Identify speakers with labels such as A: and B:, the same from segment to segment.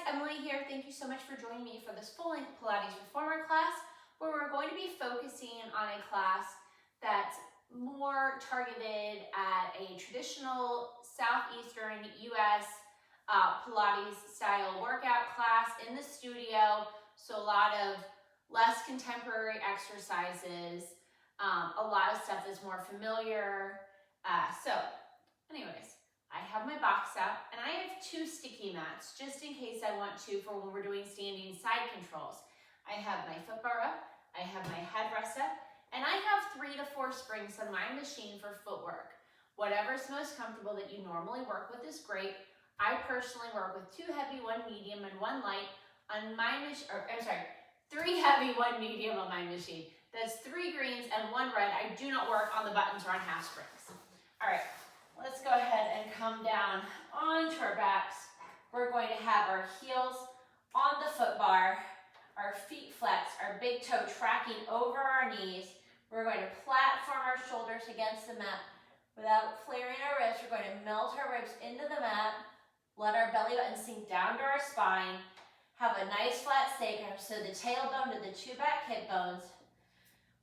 A: Emily here. Thank you so much for joining me for this full length Pilates Reformer class, where we're going to be focusing on a class that's more targeted at a traditional Southeastern US Pilates style workout class in the studio. So a lot of less contemporary exercises, a lot of stuff that's more familiar. Anyways, I have my box out and I have 2 sticky mats just in case I want to for when we're doing standing side controls. I have my foot bar up, I have my headrest up, and I have 3 to 4 springs on my machine for footwork. Whatever's most comfortable that you normally work with is great. I personally work with 2 heavy, 1 medium, and 1 light on my machine, 3 heavy, 1 medium on my machine. That's 3 greens and 1 red. I do not work on the buttons or on half springs. All right. Let's go ahead and come down onto our backs. We're going to have our heels on the foot bar, our feet flexed, our big toe tracking over our knees. We're going to platform our shoulders against the mat without flaring our ribs. We're going to melt our ribs into the mat, let our belly button sink down to our spine, have a nice flat sacrum, so the tailbone to the 2 back hip bones.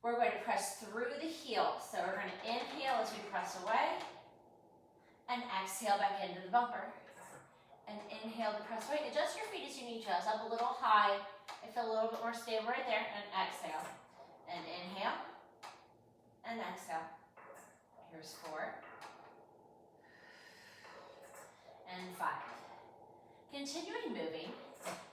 A: We're going to press through the heels. So we're going to inhale as we press away, and exhale back into the bumper. And inhale to press away. Adjust your feet as you need to. Up a little high. I feel a little bit more stable right there. And exhale. And inhale. And exhale. Here's 4. And 5. Continuing moving,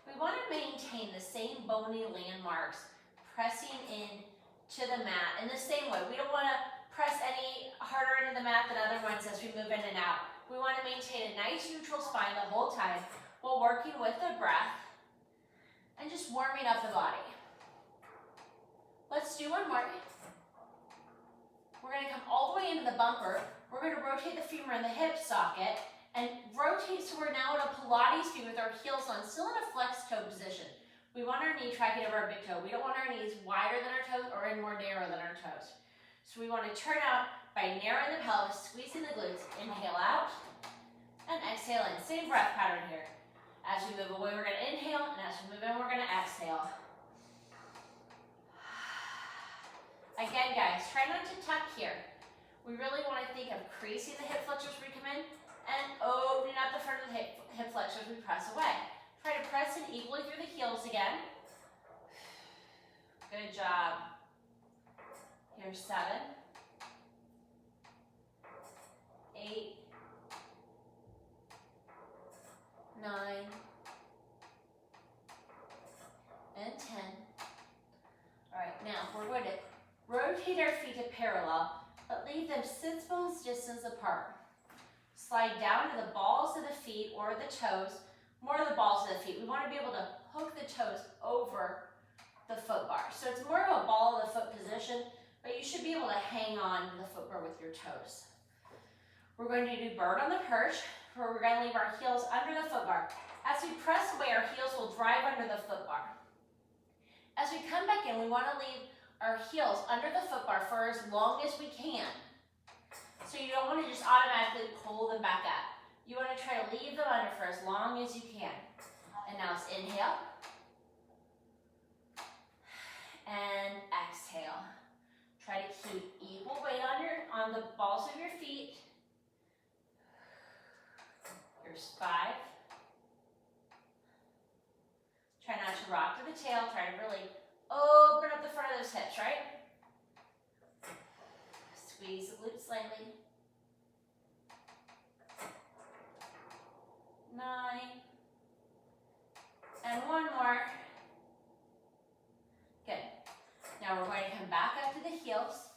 A: we want to maintain the same bony landmarks, pressing in to the mat in the same way. We don't want to press any harder into the mat than other ones as we move in and out. We want to maintain a nice neutral spine the whole time while working with the breath and just warming up the body. Let's do 1 more. We're going to come all the way into the bumper. We're going to rotate the femur in the hip socket and rotate so we're now in a Pilates view with our heels on, still in a flexed toe position. We want our knee tracking over our big toe. We don't want our knees wider than our toes or in more narrow than our toes. So we want to turn out by narrowing the pelvis, squeezing the glutes. Inhale out and exhale in. Same breath pattern here. As we move away, we're going to inhale, and as we move in, we're going to exhale. Again, guys, try not to tuck here. We really want to think of creasing the hip flexors as we come in and opening up the front of the hip flexors as we press away. Try to press in equally through the heels again. Good job. Here's 7, 8, 9, and 10. All right, now we're going to rotate our feet to parallel, but leave them sits bones distance apart. Slide down to the balls of the feet or the toes, more of the balls of the feet. We want to be able to hook the toes over the foot bar. So it's more of a ball of the foot position, but you should be able to hang on to the foot bar with your toes. We're going to do bird on the perch, where we're going to leave our heels under the foot bar. As we press away, our heels will drive under the foot bar. As we come back in, we want to leave our heels under the foot bar for as long as we can. So you don't want to just automatically pull them back up. You want to try to leave them under for as long as you can. And now let's inhale. And exhale. Try to keep equal weight on the balls of your feet. Here's 5. Try not to rock to the tail. Try to really open up the front of those hips, right? Squeeze the glutes slightly. 9. And 1 more. Good. Now we're going to come back up to the heels,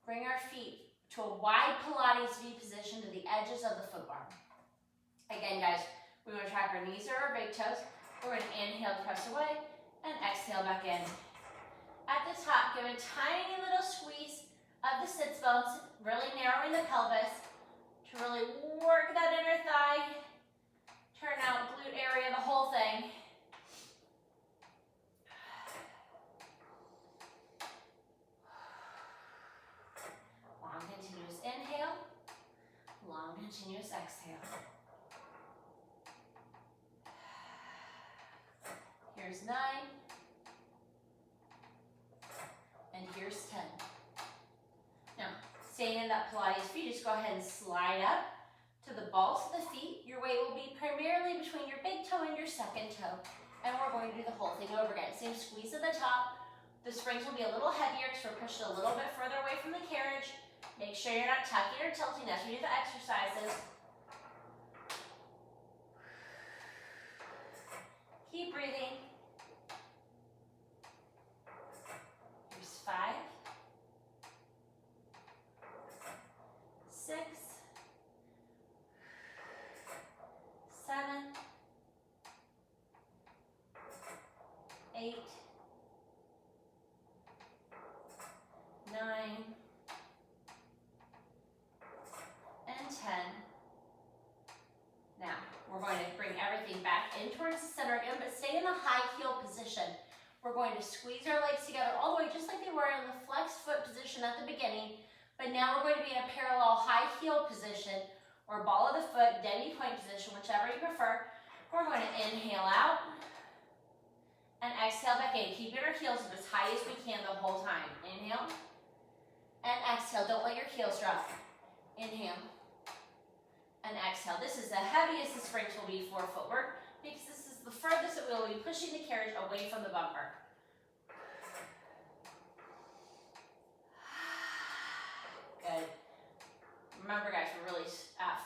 A: bring our feet to a wide Pilates V position to the edges of the foot bar. Again, guys, we want to track our knees or our big toes. We're going to inhale to press away and exhale back in. At the top, give a tiny little squeeze of the sits bones, really narrowing the pelvis to really work that inner thigh, turn out glute area, the whole thing. Continuous exhale. Here's 9. And here's 10. Now, staying in that Pilates view, just go ahead and slide up to the balls of the feet. Your weight will be primarily between your big toe and your second toe. And we're going to do the whole thing over again. Same squeeze at the top. The springs will be a little heavier because we're pushed a little bit further away from the carriage. Make sure you're not tucking or tilting as we do the exercises. Keep breathing. Here's 5, 6, 7, 8, 9, and 10. Now, we're going to bring everything back in towards the center again, but stay in the high heel position. We're going to squeeze our legs together all the way just like they were in the flexed foot position at the beginning, but now we're going to be in a parallel high heel position or ball of the foot, demi point position, whichever you prefer. We're going to inhale out and exhale back in, keeping our heels up as high as we can the whole time. Inhale and exhale. Don't let your heels drop. Inhale and exhale. This is the heaviest the springs will be for footwork because this is the furthest that we will be pushing the carriage away from the bumper. Good. Remember guys, we're really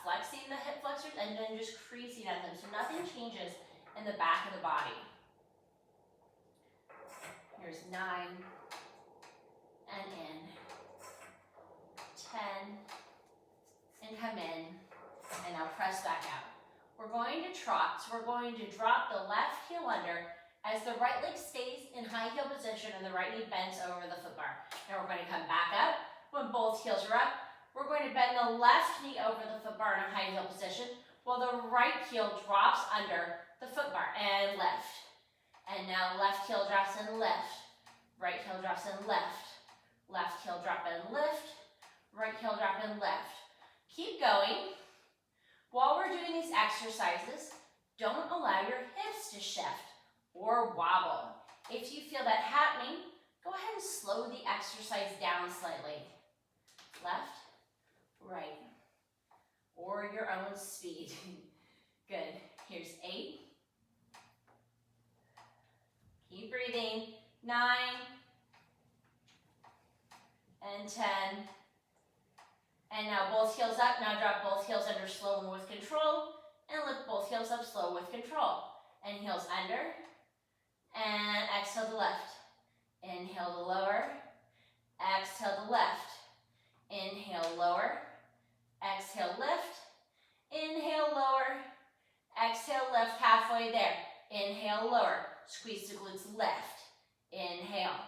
A: flexing the hip flexors and then just creasing at them so nothing changes in the back of the body. Here's 9 and in, 10 and come in, and now press back out. We're going to trot, so we're going to drop the left heel under as the right leg stays in high heel position and the right knee bends over the foot bar. Now we're going to come back up. When both heels are up, we're going to bend the left knee over the foot bar in a high heel position while the right heel drops under the foot bar and lift. And now left heel drops and lift. Right heel drops and lift. Left heel drop and lift. Right heel drop and lift. Keep going. While we're doing these exercises, don't allow your hips to shift or wobble. If you feel that happening, go ahead and slow the exercise down slightly. Left, right, or your own speed. Good. Here's 8. Keep breathing. 9 and 10. And now both heels up. Now drop both heels under slow and with control. And lift both heels up slow with control. And heels under. And exhale to left. Inhale to lower. Exhale to left. Inhale, lower. Exhale, lift. Inhale, lower. Exhale, lift halfway there. Inhale, lower. Squeeze the glutes, lift. Inhale.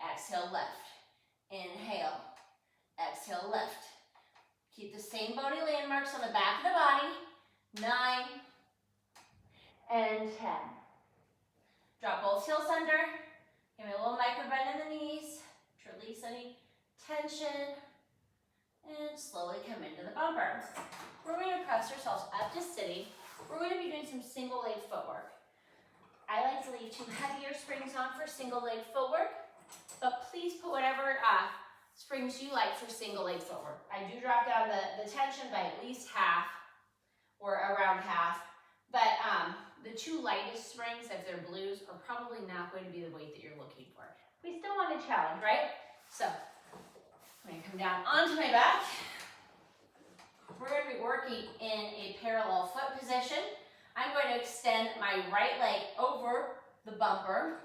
A: Exhale, lift. Inhale. Exhale, lift. Keep the same body landmarks on the back of the body. 9 and 10. Drop both heels under. Give me a little micro bend in the knees to release any tension. And slowly come into the bumper. We're going to press ourselves up to sitting. We're going to be doing some single leg footwork. I like to leave 2 heavier springs on for single leg footwork, but please put whatever springs you like for single leg footwork. I do drop down the tension by at least half or around half, but the 2 lightest springs, if they're blues, are probably not going to be the weight that you're looking for. We still want to challenge, right? So I'm going to come down onto my back. We're going to be working in a parallel foot position. I'm going to extend my right leg over the bumper.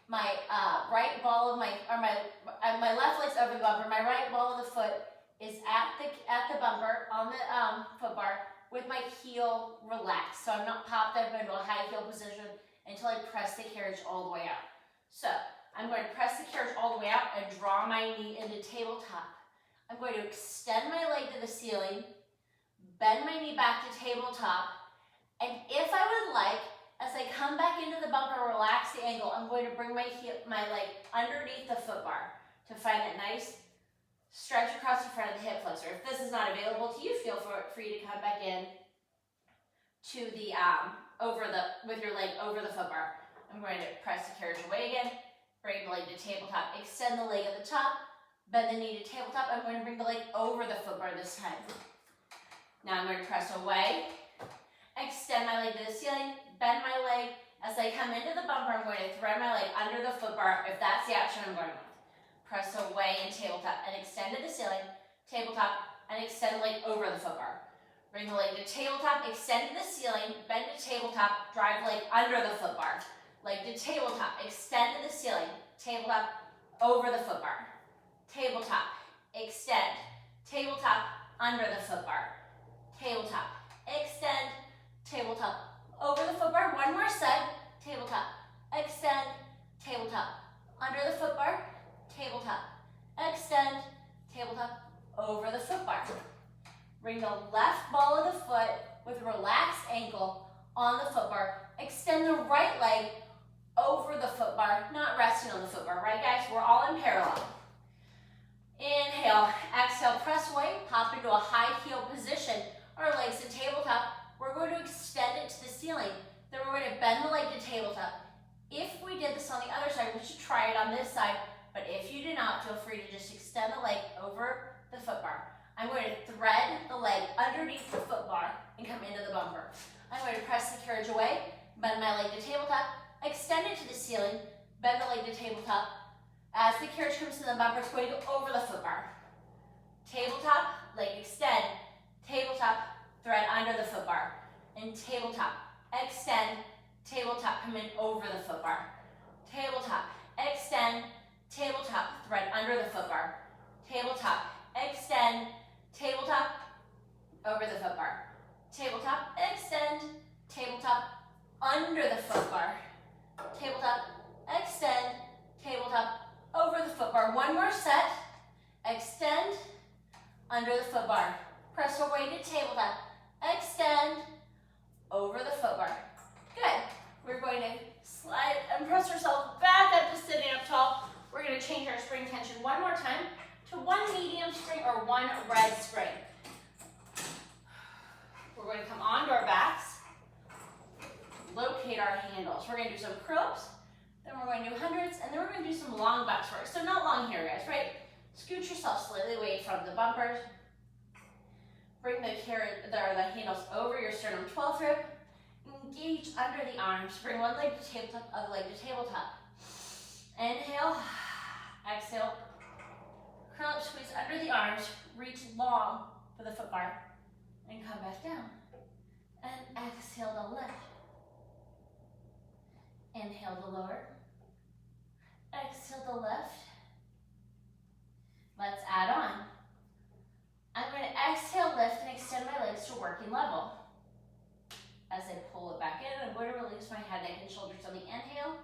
A: My right ball of my left leg's over the bumper. My right ball of the foot is at the bumper on the foot bar with my heel relaxed. So I'm not popped up into a high heel position until I press the carriage all the way out. So I'm going to press the carriage all the way out and draw my knee into tabletop. I'm going to extend my leg to the ceiling, bend my knee back to tabletop, and if I would like, as I come back into the bumper, relax the angle, I'm going to bring my leg underneath the foot bar to find that nice stretch across the front of the hip flexor. If this is not available to you, feel free to come back in to the with your leg over the foot bar. I'm going to press the carriage away again, bring the leg to tabletop, extend the leg at the top, bend the knee to tabletop. I'm going to bring the leg over the foot bar this time. Now I'm going to press away, extend my leg to the ceiling, bend my leg. As I come into the bumper, I'm going to thread my leg under the foot bar if that's the option I'm going with. Press away and tabletop and extend to the ceiling, tabletop, and extend the leg over the foot bar. Bring the leg to tabletop, extend to the ceiling, bend to tabletop, drive leg under the foot bar. Leg to tabletop, extend to the ceiling, tabletop, over the foot bar. Tabletop, extend, tabletop, under the foot bar. Tabletop, extend, tabletop, over the foot bar. One more set, tabletop, extend, tabletop, under the foot bar, tabletop, extend, tabletop, over the foot bar. Bring the left ball of the foot with a relaxed ankle on the foot bar. Extend the right leg over the foot bar, not resting on the foot bar, right guys? We're all in parallel. Inhale, exhale, press away, hop into a high heel position. Our legs to tabletop. We're going to extend it to the ceiling. Then we're going to bend the leg to tabletop. If we did this on the other side, we should try it on this side, but if you do not, feel free to just extend the leg over the foot bar. I'm going to thread the leg underneath the foot bar and come into the bumper. I'm going to press the carriage away, bend my leg to tabletop, extend it to the ceiling, bend the leg to tabletop. As the carriage comes to the bumper, it's going to go over the foot bar. Tabletop, leg extend, tabletop, thread under the foot bar. And tabletop, extend, tabletop, come in over the foot bar. Tabletop, extend, tabletop, thread under the foot bar. Tabletop, extend, tabletop, over the foot bar. Tabletop, extend, tabletop, under the foot bar. Tabletop, extend, tabletop, over the foot bar. One more set. Extend, under the foot bar. Press away to tabletop. Extend, over the foot bar. Good. We're going to slide and press ourselves back up to sitting up tall. We're going to change our spring tension one more time to one medium spring or one red spring. We're going to come onto our backs, locate our handles. We're going to do some curl-ups, then we're going to do hundreds, and then we're going to do some long backs work. So not long here, guys, right? Scoot yourself slightly away from the bumpers. Bring the handles over your sternum 12th rib. Engage under the arms. Bring one leg to tabletop, other leg to tabletop. Inhale, exhale. Curl up, squeeze under the arms. Reach long for the foot bar. And come back down. And exhale to lift. Inhale to lower. Exhale to lift. Let's add on. I'm going to exhale, lift, and extend my legs to working level. As I pull it back in, I'm going to release my head, neck, and shoulders on the inhale.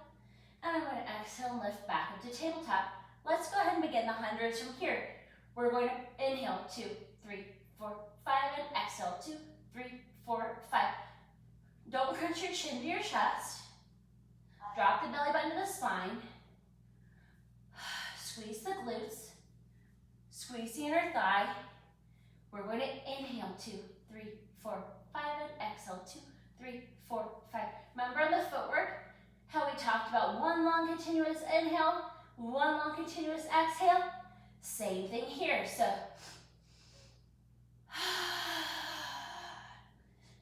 A: And I'm going to exhale and lift back up to tabletop. Let's go ahead and begin the hundreds from here. We're going to inhale, 2, 3, 4, 5, and exhale, 2, 3, 4, 5. Don't crunch your chin to your chest. Drop the belly button to the spine. Squeeze the glutes. Squeeze the inner thigh. We're going to inhale, 2, 3, 4, 5, and exhale, 2, 3, 4, 5. Remember in the footwork, how we talked about one long continuous inhale, one long continuous exhale? Same thing here, so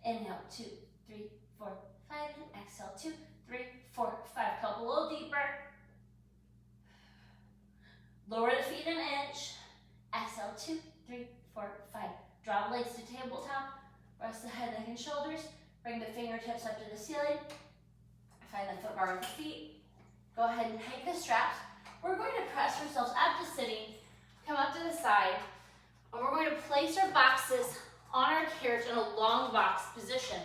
A: inhale, 2, 3, 4, 5, and exhale, 2, 3, 4, 5. Come a little deeper. Lower the feet an inch. Exhale, 2, 3, 4, 5. Draw the legs to tabletop. Rest the head, neck, and shoulders. Bring the fingertips up to the ceiling. Find the foot bar with the feet. Go ahead and take the straps. We're going to press ourselves up to sitting. Come up to the side. And we're going to place our boxes on our carriage in a long box position.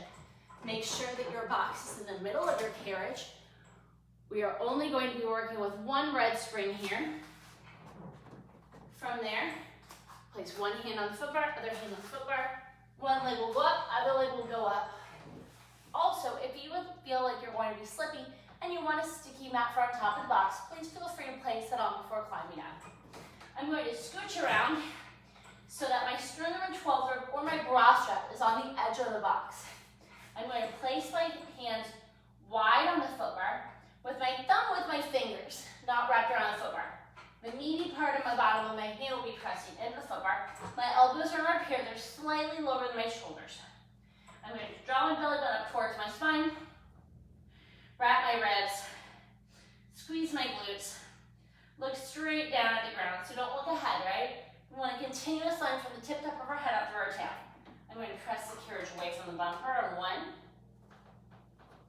A: Make sure that your box is in the middle of your carriage. We are only going to be working with one red spring here. From there, place one hand on the foot bar, other hand on the foot bar. One leg will go up, other leg will go up. Also, if you would feel like you're going to be slipping and you want a sticky mat for on top of the box, please feel free to place that on before climbing up. I'm going to scooch around so that my sternum and 12th rib or my bra strap is on the edge of the box. I'm going to place my hands wide on the foot bar, the bottom of my heel will be pressing into the foot bar. My elbows are up here. They're slightly lower than my shoulders. I'm going to draw my belly button up towards my spine. Wrap my ribs. Squeeze my glutes. Look straight down at the ground. So don't look ahead, right? We want a continuous line from the tip top of our head up through our tail. I'm going to press the carriage away from the bumper on 1.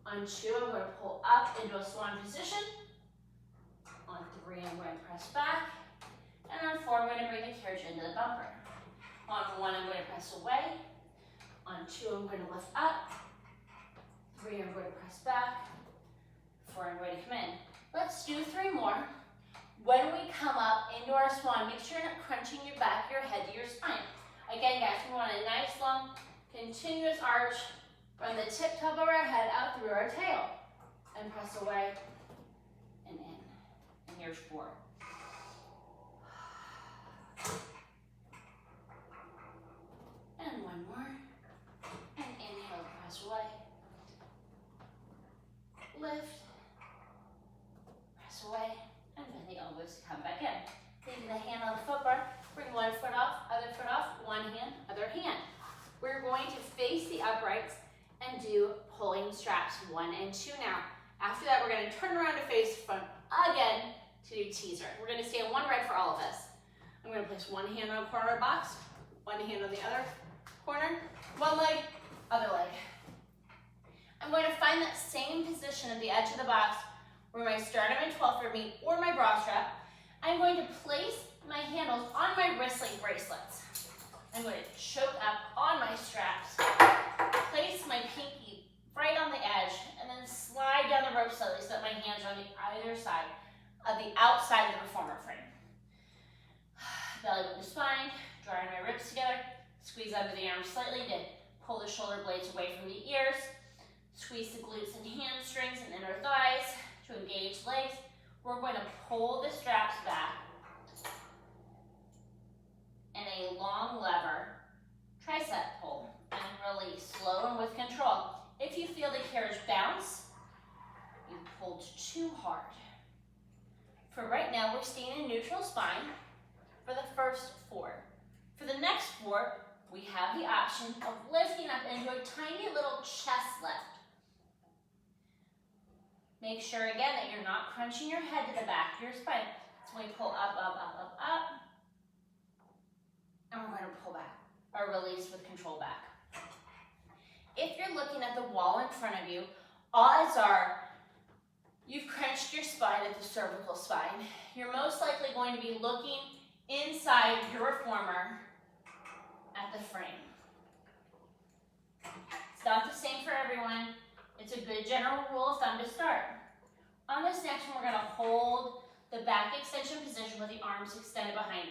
A: On 2, I'm going to pull up into a swan position. On 3, I'm going to press back. And on 4, I'm going to bring the carriage into the bumper. On 1, I'm going to press away. On 2, I'm going to lift up. 3, I'm going to press back. 4, I'm going to come in. Let's do 3 more. When we come up into our swan, make sure you're not crunching your back, your head to your spine. Again, guys, we want a nice, long, continuous arch from the tip top of our head out through our tail. And press away and in. And here's 4. And 1 more. And inhale, press away. Lift. Press away. And bend the elbows to come back in. Leaving the hand on the foot bar. Bring one foot off, other foot off, one hand, other hand. We're going to face the uprights and do pulling straps 1 and 2 now. After that, we're going to turn around to face front again to do teaser. We're going to stay on 1 rep for all of us. I'm going to place 1 hand on a corner of the box, 1 hand on the other corner, 1 leg, other leg. I'm going to find that same position at the edge of the box where my sternum and 12th meet or my bra strap. I'm going to place my handles on my wrist link bracelets. I'm going to choke up on my straps, place my pinky right on the edge, and then slide down the rope slowly so that my hands are on the either side of the outside of the reformer frame. Belly button to spine, drawing my ribs together, squeeze under the arms slightly, then pull the shoulder blades away from the ears, squeeze the glutes and hamstrings and inner thighs to engage legs. We're going to pull the straps back and a long lever tricep pull and release, slow and with control. If you feel the carriage bounce, you pulled too hard. For right now, we're staying in neutral spine for the first 4. For the next 4, we have the option of lifting up into a tiny little chest lift. Make sure again that you're not crunching your head to the back of your spine. So we pull up, up, up, up, up. And we're going to pull back or release with control back. If you're looking at the wall in front of you, odds are you've crunched your spine at the cervical spine. You're most likely going to be looking inside your reformer at the frame. It's not the same for everyone. It's a good general rule of thumb to start. On this next one, we're going to hold the back extension position with the arms extended behind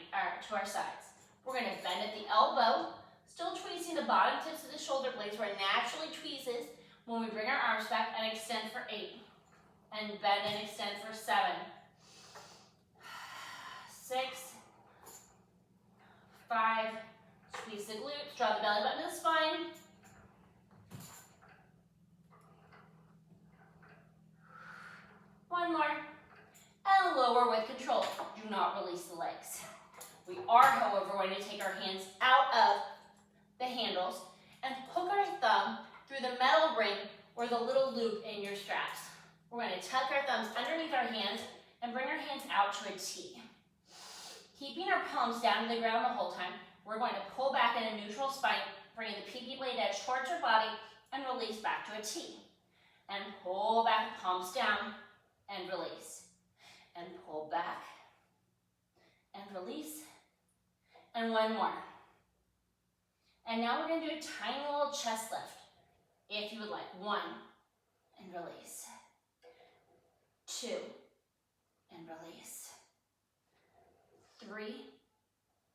A: to our sides. We're going to bend at the elbow, still tweezing the bottom tips of the shoulder blades where it naturally tweezes when we bring our arms back, and extend for 8. And bend and extend for 7. 6. 5. Squeeze the glutes, draw the belly button to the spine. 1 more. And lower with control. Do not release the legs. We are, however, going to take our hands out of the handles and hook our thumb through the metal ring or the little loop in your straps. We're going to tuck our thumbs underneath our hands and bring our hands out to a T. Keeping our palms down to the ground the whole time, we're going to pull back in a neutral spine, bringing the pinky blade edge towards our body and release back to a T. And pull back, palms down, and release. And pull back, and release. And 1 more. And now we're going to do a tiny little chest lift, if you would like. 1, and release. 2, and release. 3,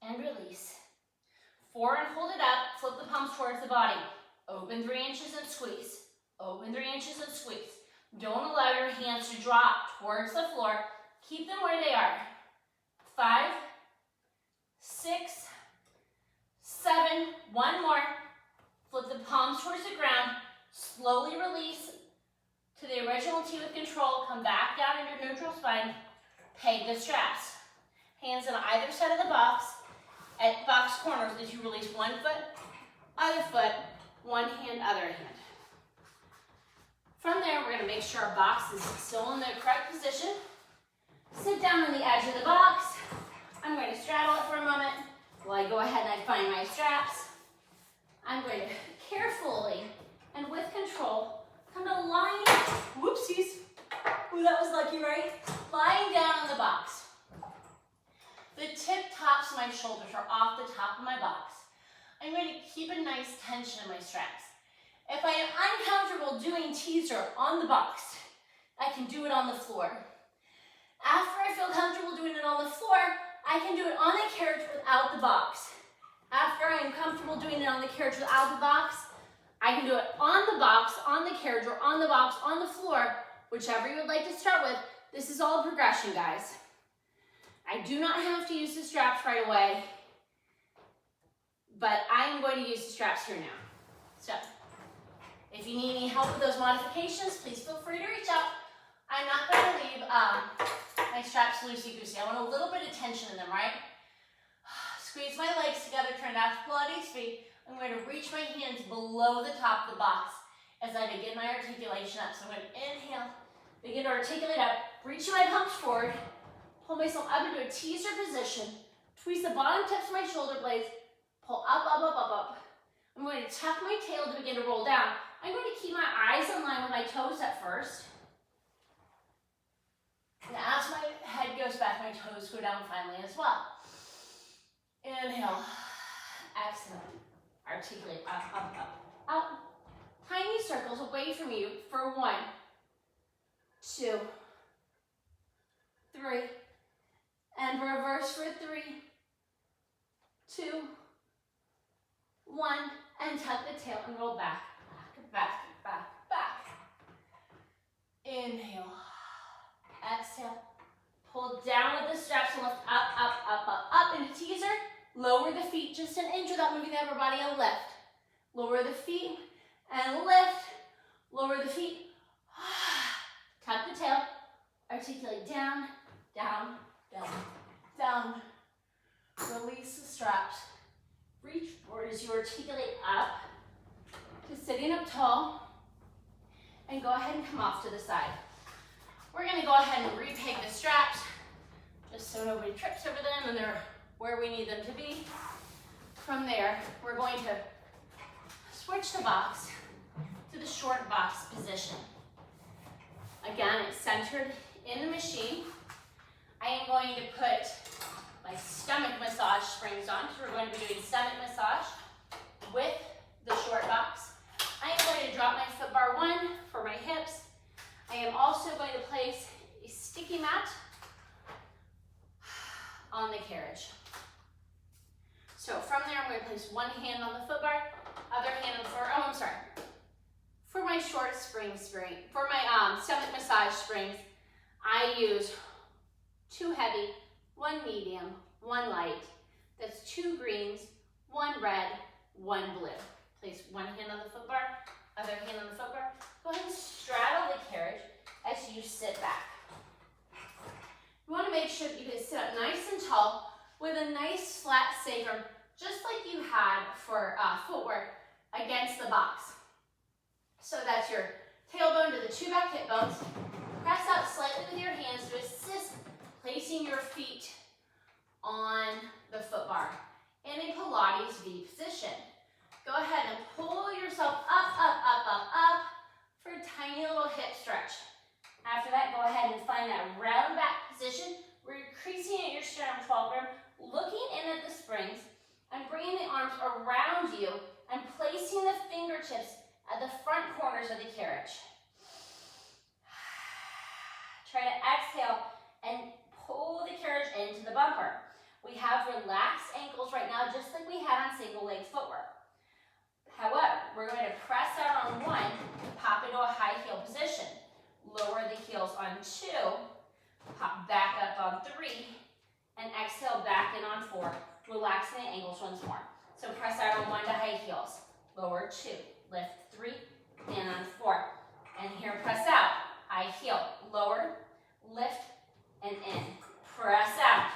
A: and release. 4, and hold it up. Flip the palms towards the body. Open 3 inches and squeeze. Open 3 inches and squeeze. Don't allow your hands to drop towards the floor. Keep them where they are. 5, 6, 7, 1 more. Flip the palms towards the ground. Slowly release to the original T with control. Come back down into your neutral spine. Peg the straps. Hands on either side of the box. At box corners, as you release one foot, one hand, other hand. From there, we're going to make sure our box is still in the correct position. Sit down on the edge of the box. I'm going to straddle it for a moment while I go ahead and I find my straps. I'm going to carefully and with control come to lying, whoopsies, ooh, that was lucky, right? Lying down on the box. The tip tops of my shoulders are off the top of my box. I'm going to keep a nice tension in my straps. If I am uncomfortable doing teaser on the box, I can do it on the floor. After I feel comfortable doing it on the floor, I can do it on the carriage without the box. After I am comfortable doing it on the carriage without the box, I can do it on the box, on the carriage, or on the box, on the floor, whichever you would like to start with. This is all progression, guys. I do not have to use the straps right away, but I am going to use the straps here now. So, if you need any help with those modifications, please feel free to reach out. I'm not going to leave my straps loosey-goosey. I want a little bit of tension in them, right? Squeeze my legs together, try not to pull out each feet. I'm going to reach my hands below the top of the box as I begin my articulation up. So I'm going to inhale, begin to articulate up, reach my palms forward, pull myself up into a teaser position, tweeze the bottom tips of my shoulder blades, pull up, up, up, up, up. I'm going to tuck my tail to begin to roll down. I'm going to keep my eyes in line with my toes at first. And as my head goes back, my toes go down finally as well. Inhale, exhale, articulate, up, up, up, up. Tiny circles away from you for 1, 2, 3, and reverse for 3, 2, 1, and tuck the tail and roll back, back, back, back, back. Inhale, exhale, pull down with the straps and lift up, up, up, up, up into teaser. Lower the feet just an inch without moving the upper body and lift. Lower the feet and lift. Lower the feet. Tuck the tail. Articulate down, down, down, down. Release the straps. Reach forward as you articulate up to sitting up tall. And go ahead and come off to the side. We're going to go ahead and repeg the straps just so nobody trips over them and they're where we need them to be. From there, we're going to switch the box to the short box position. Again, it's centered in the machine. I am going to put my stomach massage springs on, so we're going to be doing stomach massage with the short box. I am going to drop my foot bar 1 for my hips. I am also going to place a sticky mat on the carriage. So from there, I'm going to place one hand on the foot bar, other hand on the floor. Oh, I'm sorry. For my short spring, for my stomach massage springs, I use 2 heavy, 1 medium, 1 light. That's 2 greens, 1 red, 1 blue. Place one hand on the foot bar, other hand on the foot bar. Go ahead and straddle the carriage as you sit back. You want to make sure that you can sit up nice and tall with a nice flat sacrum, just like you had for footwork against the box. So that's your tailbone to the 2 back hip bones. Press out slightly with your hands to assist placing your feet on the foot bar in a Pilates V position. Go ahead and pull yourself up, up, up, up, up for a tiny little hip stretch. After that, go ahead and find that round back position where you're creasing at your sternum 12 rib, looking in at the springs, and bringing the arms around you and placing the fingertips at the front corners of the carriage. Try to exhale and pull the carriage into the bumper. We have relaxed ankles right now, just like we had on single leg footwork. However, we're going to press out on 1 to pop into a high heel position. Lower the heels on 2, pop back up on 3, and exhale back in on 4, relaxing the ankles once more. So press out on 1 to high heels, lower 2, lift 3, and on 4. And here press out, high heel, lower, lift, and in. Press out,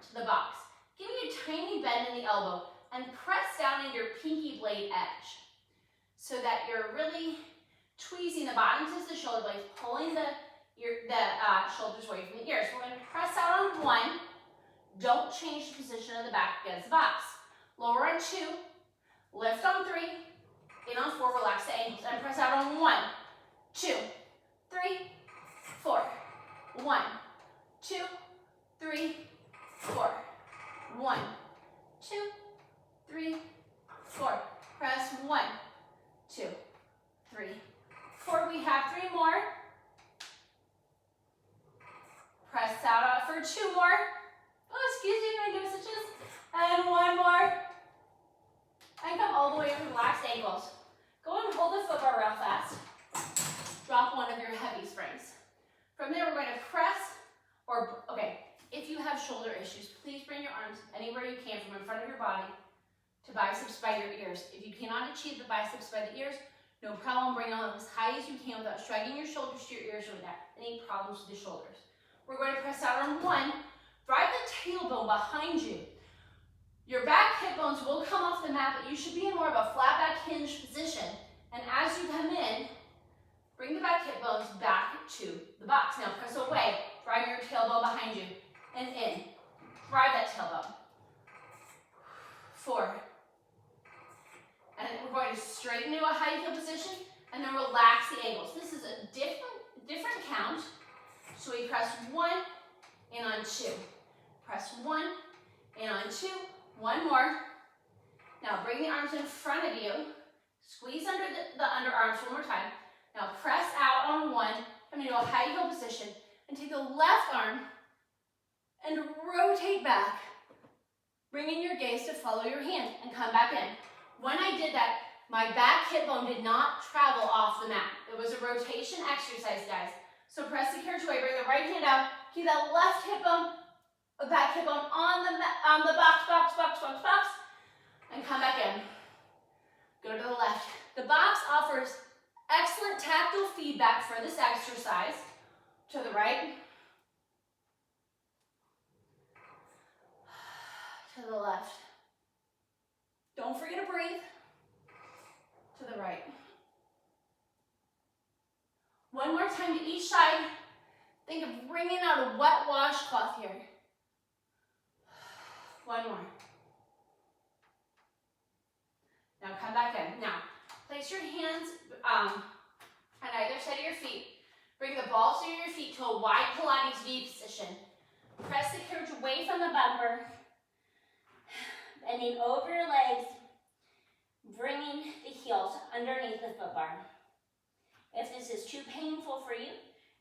A: to the box. Give me a tiny bend in the elbow and press down in your pinky blade edge so that you're really tweezing the bottoms of the shoulder blades, pulling the shoulders away from the ears. We're going to press out on 1. Don't change the position of the back against the box. Lower on 2, lift on 3, in on 4, relax the ankles, and press out on 1, 2, 3, 4. 1, 2, 3, 4. 1, 2, 3, 4. Press 1, 2, 3, 4. We have 3 more. Press out for 2 more. Oh, excuse me, my new stitches. And 1 more. And come all the way over, relaxed ankles. Go and hold the foot bar real fast. Drop one of your heavy springs. From there, we're going to press, if you have shoulder issues, please bring your arms anywhere you can from in front of your body to biceps by your ears. If you cannot achieve the biceps by the ears, no problem, bring them up as high as you can without dragging your shoulders to your ears or without any problems with the shoulders. We're going to press out on 1, drive the tailbone behind you. Your back hip bones will come off the mat, but you should be in more of a flat back hinge position. And as you come in, bring the back hip bones back to the box. Now press away, drive your tailbone behind you, and in. Drive that tailbone. 4. And we're going to straighten to a high heel position, and then relax the ankles. This is a different count. So we press 1, in on 2. Press 1, in on 2. 1 more. Now bring the arms in front of you. Squeeze under the underarms one more time. Now press out on 1, come into a high heel position, and take the left arm and rotate back, bringing your gaze to follow your hand and come back in. When I did that, my back hip bone did not travel off the mat. It was a rotation exercise, guys. So press the carriage away, bring the right hand out, keep that left hip bone, back hip bone on the box, and come back in. Go to the left. The box offers excellent tactile feedback for this exercise. To the right. To the left. Don't forget to breathe. To the right. One more time to each side. Think of wringing out a wet washcloth here. 1 more. Now come back in. Now, place your hands on either side of your feet. Bring the balls of your feet to a wide Pilates V position. Press the carriage away from the bumper. Bending over your legs. Bringing the heels underneath the foot bar. If this is too painful for you,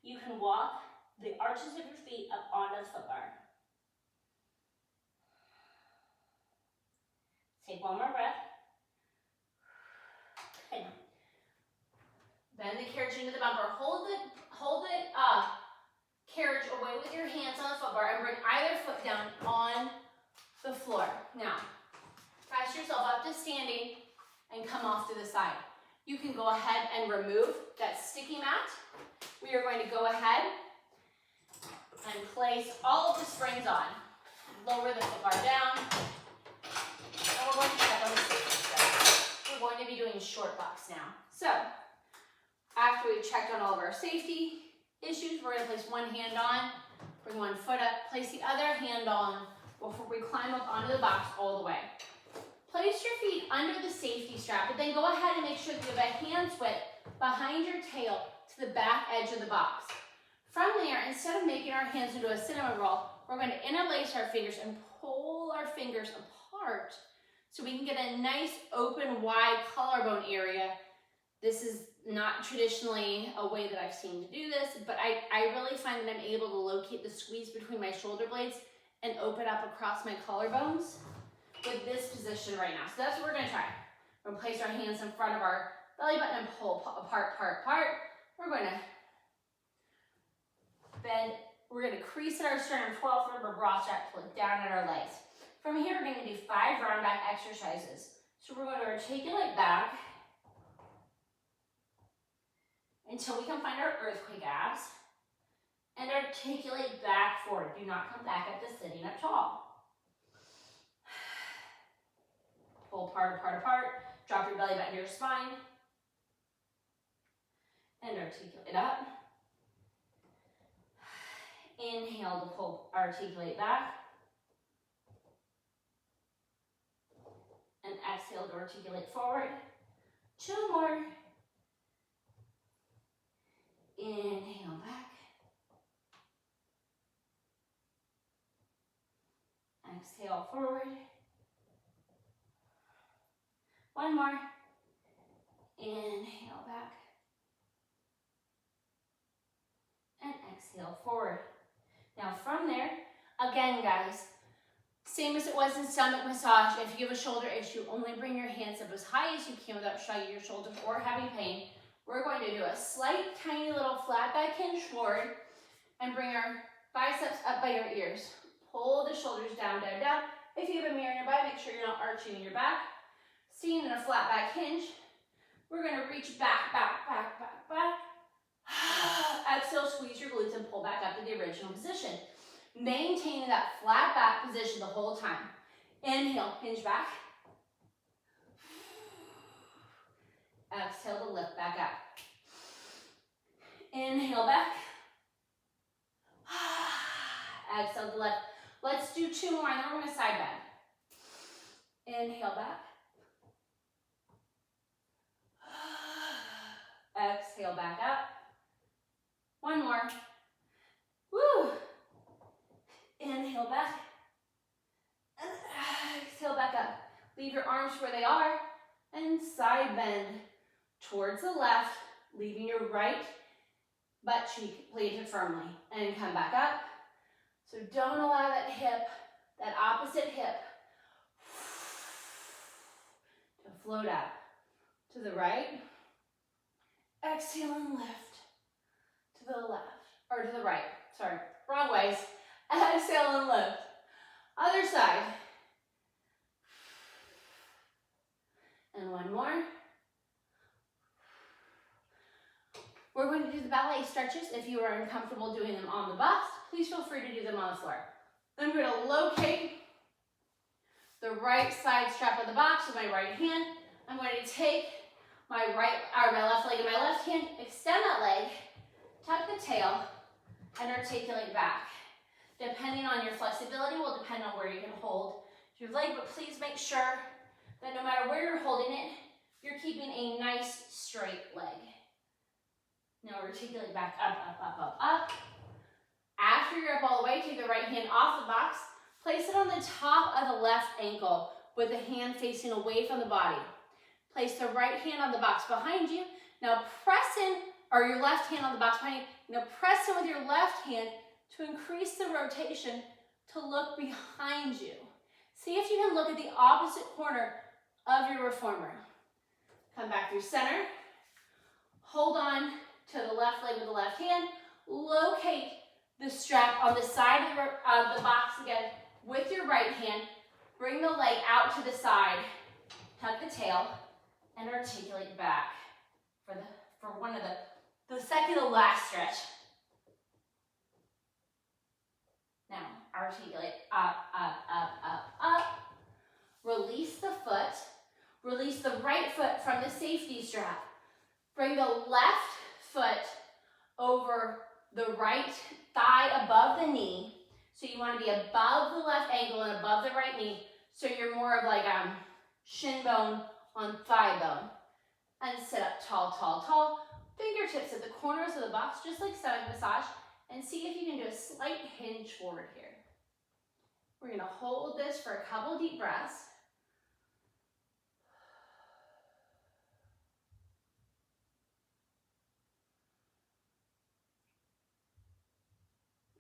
A: you can walk the arches of your feet up onto the foot bar. Take 1 more breath. Good. Bend the carriage into the bumper. Hold the carriage away with your hands on the foot bar and bring either foot down on the floor. Now, press yourself up to standing and come off to the side. You can go ahead and remove that sticky mat. We are going to go ahead and place all of the springs on. Lower the foot bar down. And we're going to check on the safety strap. We're going to be doing short box now. So, after we've checked on all of our safety issues, we're going to place one hand on, bring one foot up, place the other hand on before we climb up onto the box all the way. Place your feet under the safety strap, but then go ahead and make sure that you have a hand's width behind your tail to the back edge of the box. From there, instead of making our hands into a cinnamon roll, we're going to interlace our fingers and pull our fingers apart so we can get a nice open, wide collarbone area. This is not traditionally a way that I've seen to do this, but I really find that I'm able to locate the squeeze between my shoulder blades and open up across my collarbones with this position right now. So that's what we're going to try. We're going to place our hands in front of our belly button and pull apart. We're going to bend. We're going to crease at our sternum, 12th rib bra strap, pull it down at our legs. From here, we're going to do 5 round back exercises. So we're going to articulate back until we can find our earthquake abs, and articulate back forward. Do not come back up to sitting up tall. apart, apart, apart. Drop your belly button to your spine. And articulate up. Inhale to pull, articulate back. And exhale to articulate forward. 2 more. Inhale back. Exhale forward. 1 more. Inhale back. And exhale forward. Now from there, again guys, same as it was in stomach massage, if you have a shoulder issue, only bring your hands up as high as you can without shrugging your shoulders or having pain. We're going to do a slight, tiny little flat back hinge forward and bring our biceps up by your ears. Pull the shoulders down, down, down. If you have a mirror nearby, make sure you're not arching in your back. Staying in a flat back hinge. We're going to reach back, back, back, back, back. Exhale, squeeze your glutes and pull back up to the original position. Maintaining that flat back position the whole time. Inhale, hinge back. Exhale to lift back up. Inhale back. Exhale to lift. Let's do 2 more and then we're going to side bend. Inhale back. Exhale back up. 1 more. Woo! Inhale back. Exhale back up. Leave your arms where they are and side bend towards the left, leaving your right butt cheek planted firmly. And come back up. So don't allow that hip, that opposite hip, to float up. To the right. Exhale and lift. To the left. Or to the right. Sorry, wrong ways. Exhale and lift. Other side. And 1 more. We're going to do the ballet stretches. If you are uncomfortable doing them on the box, please feel free to do them on the floor. I'm going to locate the right side strap of the box with my right hand. I'm going to take my left leg in my left hand, extend that leg, tuck the tail, and articulate back. Depending on your flexibility will depend on where you can hold your leg, but please make sure that no matter where you're holding it, you're keeping a nice straight leg. Now articulate back up, up, up, up, up. After you're up all the way, take the right hand off the box, place it on the top of the left ankle with the hand facing away from the body. Place the right hand on the box behind you. Now press in, or your left hand on the box behind you. Now press in with your left hand to increase the rotation to look behind you. See if you can look at the opposite corner of your reformer. Come back through center. Hold on to the left leg with the left hand. Locate the strap on the side of the box again with your right hand. Bring the leg out to the side. Tuck the tail and articulate back for one of the second to last stretch. Now, articulate up, up, up, up, up. Release the foot. Release the right foot from the safety strap. Bring the left foot over the right thigh above the knee. So you want to be above the left ankle and above the right knee. So you're more of like shin bone on thigh bone. And sit up tall, tall, tall. Fingertips at the corners of the box, just like stomach massage. And see if you can do a slight hinge forward here. We're going to hold this for a couple deep breaths.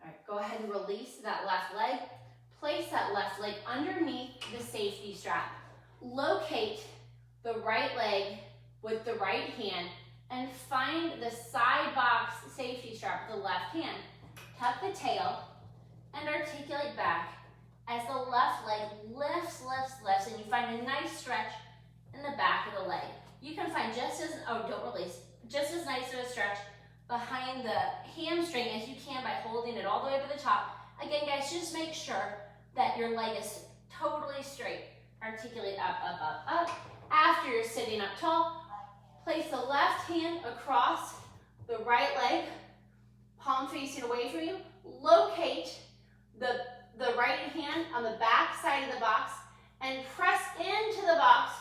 A: All right, go ahead and release that left leg. Place that left leg underneath the safety strap. Locate the right leg with the right hand and find the side box safety strap with the left hand. Tuck the tail and articulate back as the left leg lifts, lifts, lifts, and you find a nice stretch in the back of the leg. You can find just as nice of a stretch behind the hamstring as you can by holding it all the way to the top. Again, guys, just make sure that your leg is totally straight. Articulate up, up, up, up. After you're sitting up tall, place the left hand across the right leg, palm facing away from you. Locate the right hand on the back side of the box and press into the box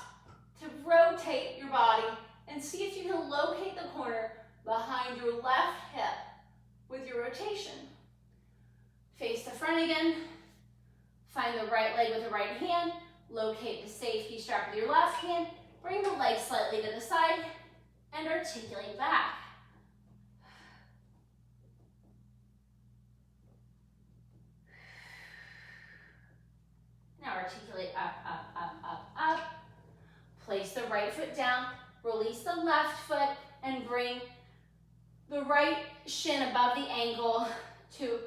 A: to rotate your body, and see if you can locate the corner behind your left hip with your rotation. Face the front again. Find the right leg with the right hand. Locate the safety strap with your left hand. Bring the leg slightly to the side and articulate back. Now articulate up, up, up, up, up. Place the right foot down. Release the left foot and bring the right shin above the ankle to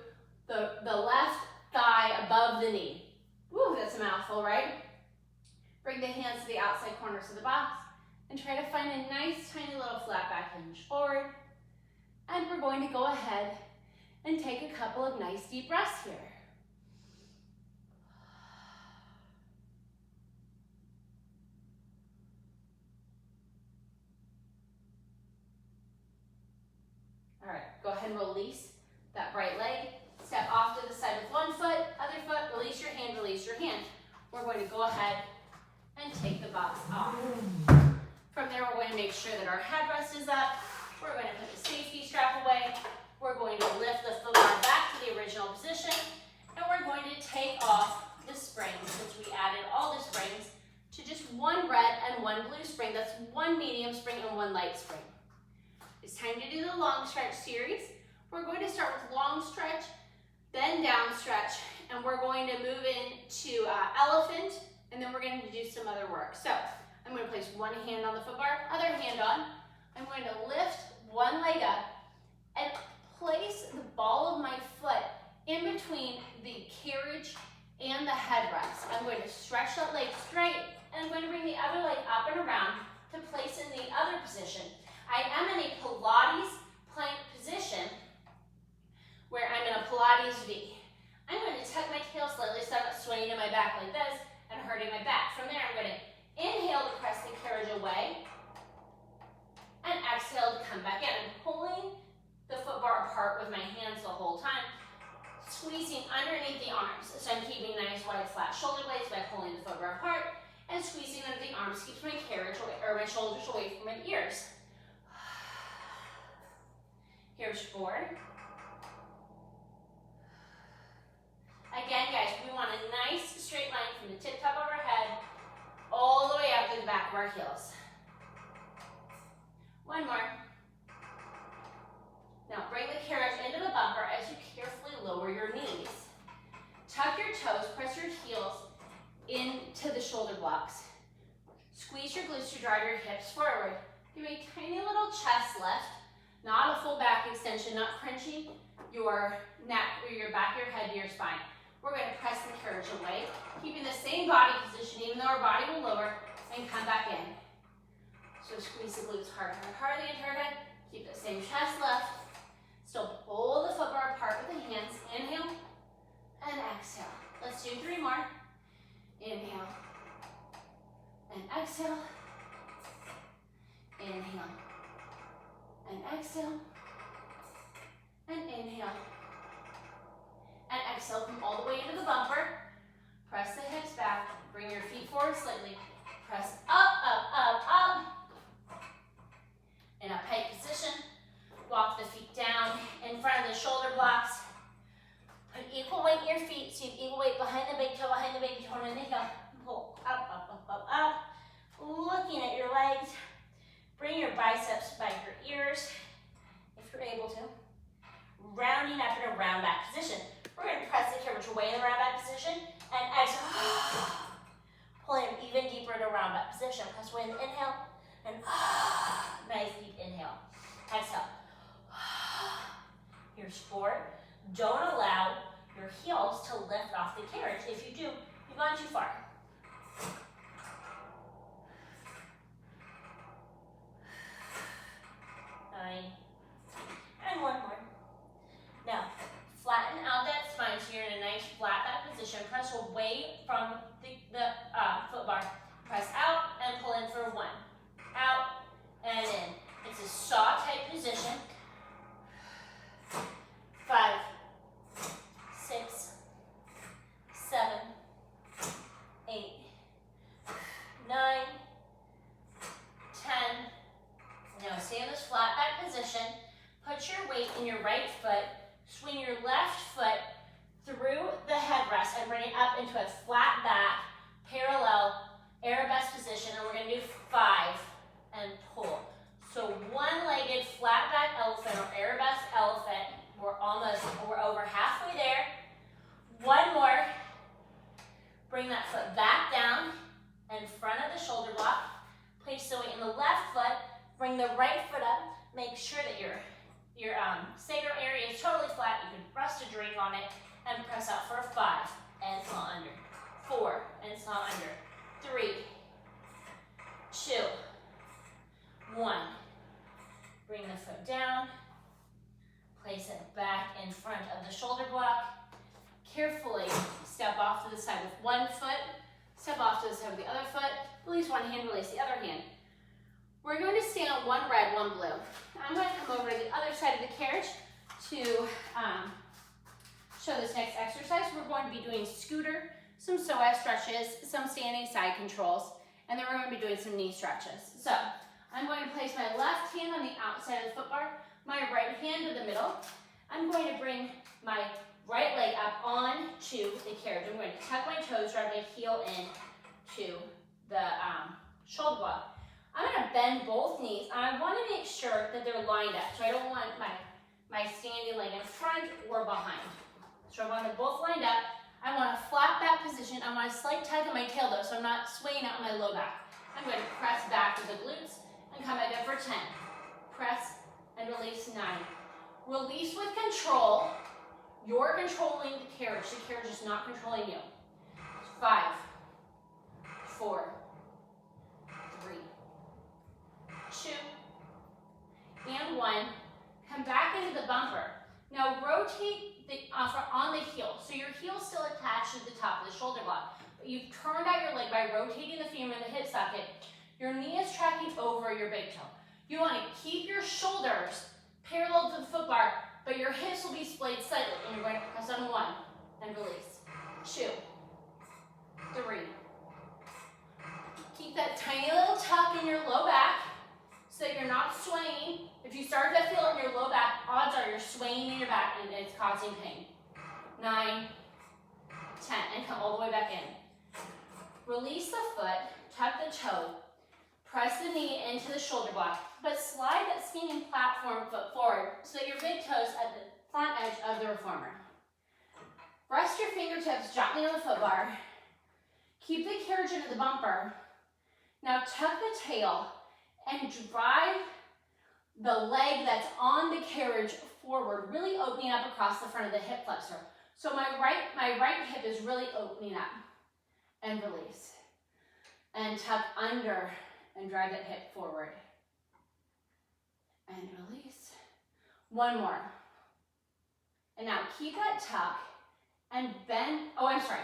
A: the left thigh above the knee. Woo, that's a mouthful, right? Bring the hands to the outside corners of the box and try to find a nice tiny little flat back hinge forward. And we're going to go ahead and take a couple of nice deep breaths here. All right, go ahead and release that right leg. Step off to the side with one foot, other foot, release your hand, release your hand. We're going to go ahead and take the box off. From there, we're going to make sure that our headrest is up. We're going to put the safety strap away. We're going to lift the foot bar back to the original position. And we're going to take off the springs, since we added all the springs, to just one red and one blue spring. That's one medium spring and one light spring. It's time to do the long stretch series. We're going to start with long stretch, then down stretch, and we're going to move into elephant, and then we're going to do some other work. So I'm going to place one hand on the foot bar, other hand on. I'm going to lift one leg up and place the ball of my foot in between the carriage and the headrest. I'm going to stretch that leg straight, and I'm going to bring the other leg up and around to place in the other position. I am in a Pilates plank position where I'm in a Pilates V. I'm going to tuck my tail slightly so I'm not swaying in my back like this and hurting my back. From there, I'm going to inhale to press the carriage away and exhale to come back in. I'm pulling the foot bar apart with my hands the whole time, squeezing underneath the arms. So I'm keeping nice wide flat shoulder blades by pulling the foot bar apart and squeezing under the arms keeps my carriage away, or my shoulders away from my ears. Here's 4. Again, guys, we want a nice straight line from the tip top of our head all the way up to the back of our heels. 1 more. Now bring the carriage into the bumper as you carefully lower your knees. Tuck your toes, press your heels into the shoulder blocks. Squeeze your glutes to drive your hips forward. Give a tiny little chest lift. Not a full back extension, not crunching your neck or your back of your head to your spine. We're going to press the carriage away, keeping the same body position, even though our body will lower, and come back in. So squeeze the glutes hard, hard, hard the entire head. Keep the same chest lift. Still pull the foot bar apart with the hands. Inhale and exhale. Let's do 3 more. Inhale and exhale. Inhale and exhale, and inhale, and exhale. Come all the way into the bumper. Press the hips back. Bring your feet forward slightly. Press up, up, up, up. In a pike position. Walk the feet down in front of the shoulder blocks. Put equal weight in your feet. So you have equal weight behind the big toe, behind the big toe, and inhale. Pull up, up, up, up, up. Looking at your legs. Bring your biceps by your ears, if you're able to. Rounding up in a round back position. We're going to press the carriage away in the round back position and exhale. Pulling even deeper in a round back position. Press away in the inhale and nice deep inhale. Exhale. Here's 4. Don't allow your heels to lift off the carriage. If you do, you've gone too far. 9, and 1 more. Now, flatten out that spine so you're in a nice flat back position. Press away from the foot bar. Press out and pull in for 1. Out and in. It's a saw type position. 5, 6, 7, 8, 9, 10. Now stay in this flat back position. Put your weight in your right foot. Swing your left foot through the headrest and bring it up into a flat back, parallel arabesque position. And we're going to do 5 and pull. So one-legged flat back elephant or arabesque elephant. We're over halfway there. 1 more. Bring that foot back down in front of the shoulder block. Place the weight in the left foot. Bring the right foot up. Make sure that your sacrum area is totally flat. You can rest a drink on it and press out for 5 and small under. 4 and small under. 3, 2, 1. Bring the foot down. Place it back in front of the shoulder block. Carefully step off to the side with one foot. Step off to the side with the other foot. Release one hand, release the other hand. We're going to stay on one red, one blue. I'm going to come over to the other side of the carriage to show this next exercise. We're going to be doing scooter, some psoas stretches, some standing side controls, and then we're going to be doing some knee stretches. So I'm going to place my left hand on the outside of the foot bar, my right hand to the middle. I'm going to bring my right leg up onto the carriage. I'm going to tuck my toes, drive my heel in to the shoulder block. I'm going to bend both knees. I want to make sure that they're lined up. So I don't want my standing leg in front or behind. So I want them both lined up. I want a flat back position. I want a slight tug on my tail though, so I'm not swaying out my low back. I'm going to press back with the glutes and come back up for 10. Press and release 9. Release with control. You're controlling the carriage. The carriage is not controlling you. 5, 4, 3, 2, and 1. Come back into the bumper. Now rotate the on the heel. So your heel's still attached to the top of the shoulder block, but you've turned out your leg by rotating the femur in the hip socket. Your knee is tracking over your big toe. You want to keep your shoulders parallel to the foot bar, but your hips will be splayed slightly, and you're going to press on 1 and release. 2, 3. Keep that tiny little tuck in your low back so that you're not swaying. If you start to feel it in your low back, odds are you're swaying in your back and it's causing pain. 9, 10, and come all the way back in. Release the foot, tuck the toe, press the knee into the shoulder block, but slide that standing platform foot forward so that your big toe's at the front edge of the reformer. Rest your fingertips gently on the foot bar. Keep the carriage into the bumper. Now tuck the tail and drive the leg that's on the carriage forward, really opening up across the front of the hip flexor. So my right hip is really opening up. And release. And tuck under and drive that hip forward. And release. 1 more. And now keep that tuck and bend. Oh, I'm sorry.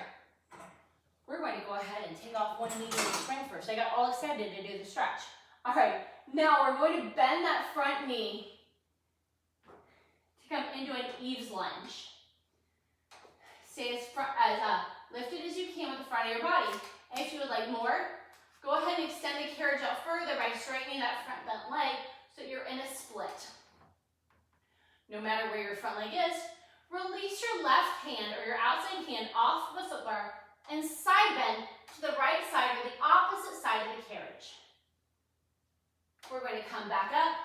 A: We're going to go ahead and take off one knee and spring first. I got all excited to do the stretch. All right, now we're going to bend that front knee to come into an Eve's lunge. Stay as lifted as you can with the front of your body. And if you would like more, go ahead and extend the carriage out further by straightening that front bent leg so that you're in a split. No matter where your front leg is, release your left hand or your outside hand off the foot bar and side bend to the right side or the opposite side of the carriage. We're going to come back up,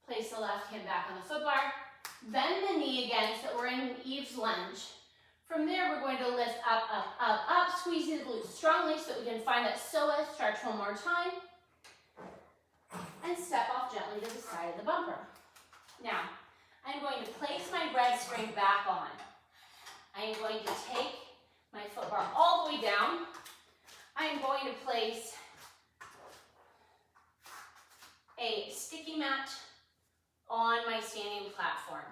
A: place the left hand back on the foot bar, bend the knee again so that we're in an Eve's lunge. From there, we're going to lift up, up, up, up, squeezing the glutes strongly so that we can find that psoas stretch one more time. And step off gently to the side of the bumper. Now, I'm going to place my red spring back on. I am going to take my foot bar all the way down. I am going to place a sticky mat on my standing platform.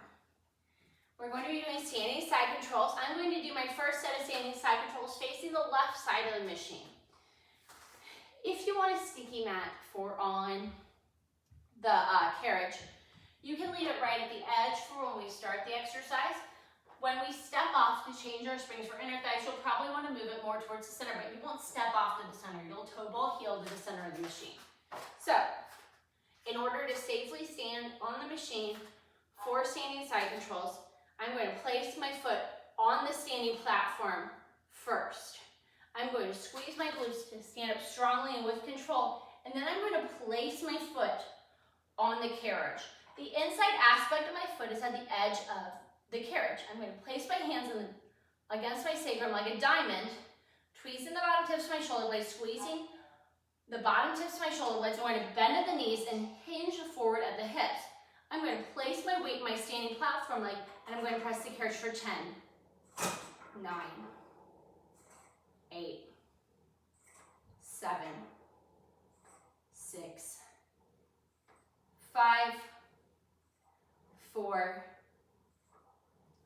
A: We're going to be doing standing side controls. I'm going to do my first set of standing side controls facing the left side of the machine. If you want a sticky mat for on the carriage, you can leave it right at the edge for when we start the exercise. When we step off to change our springs for inner thighs, you'll probably want to move it more towards the center, but you won't step off to the center. You'll toe ball heel to the center of the machine. So, in order to safely stand on the machine for standing side controls, I'm going to place my foot on the standing platform first. I'm going to squeeze my glutes to stand up strongly and with control, and then I'm going to place my foot on the carriage. The inside aspect of my foot is at the edge of the carriage. I'm going to place my hands against my sacrum like a diamond, tweezing the bottom tips of my shoulder blades, squeezing the bottom tips of my shoulder blades. I'm going to bend at the knees and hinge forward at the hips. I'm going to place my weight in my standing platform leg, and I'm going to press the carriage for 10, 9, 8, 7, 6, 5, 4,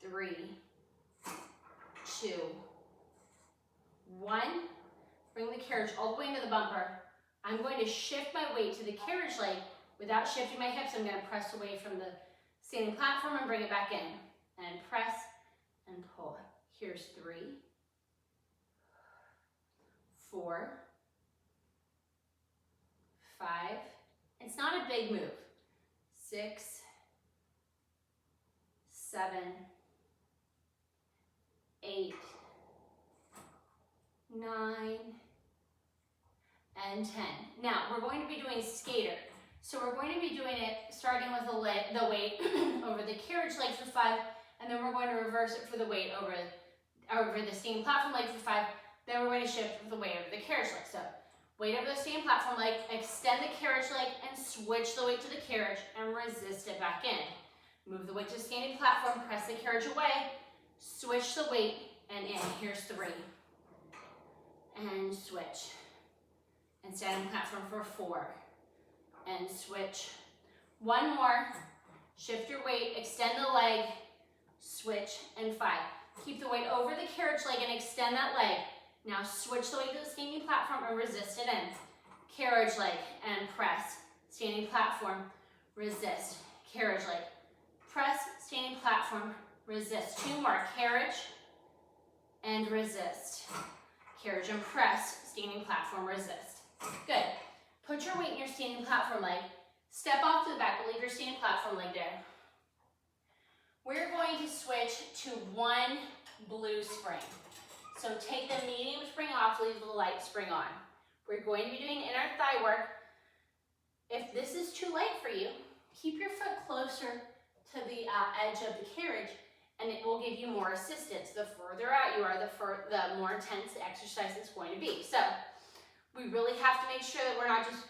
A: 3, 2, 1. Bring the carriage all the way into the bumper. I'm going to shift my weight to the carriage leg. Without shifting my hips, I'm going to press away from the standing platform and bring it back in. And press and pull. Here's 3, 4, 5. It's not a big move. 6, 7, 8, 9, and 10. Now, we're going to be doing skater. So we're going to be doing it starting with the weight over the carriage leg for 5, and then we're going to reverse it for the weight over the standing platform leg for 5. Then we're going to shift with the weight over the carriage leg. So weight over the standing platform leg, extend the carriage leg, and switch the weight to the carriage and resist it back in. Move the weight to the standing platform, press the carriage away, switch the weight, and in. Here's 3. And switch. And standing platform for 4. And switch. 1 more. Shift your weight, extend the leg, switch, and 5. Keep the weight over the carriage leg and extend that leg. Now switch the weight to the standing platform and resist it in. Carriage leg and press. Standing platform, resist. Carriage leg. Press, standing platform, resist. 2 more. Carriage and resist. Carriage and press, standing platform, resist. Good. Put your weight in your standing platform leg. Step off to the back, leave your standing platform leg there. We're going to switch to 1 blue spring. So take the medium spring off, leave the light spring on. We're going to be doing inner thigh work. If this is too light for you, keep your foot closer to the edge of the carriage, and it will give you more assistance. The further out you are, the more intense the exercise is going to be. So we really have to make sure that we're not just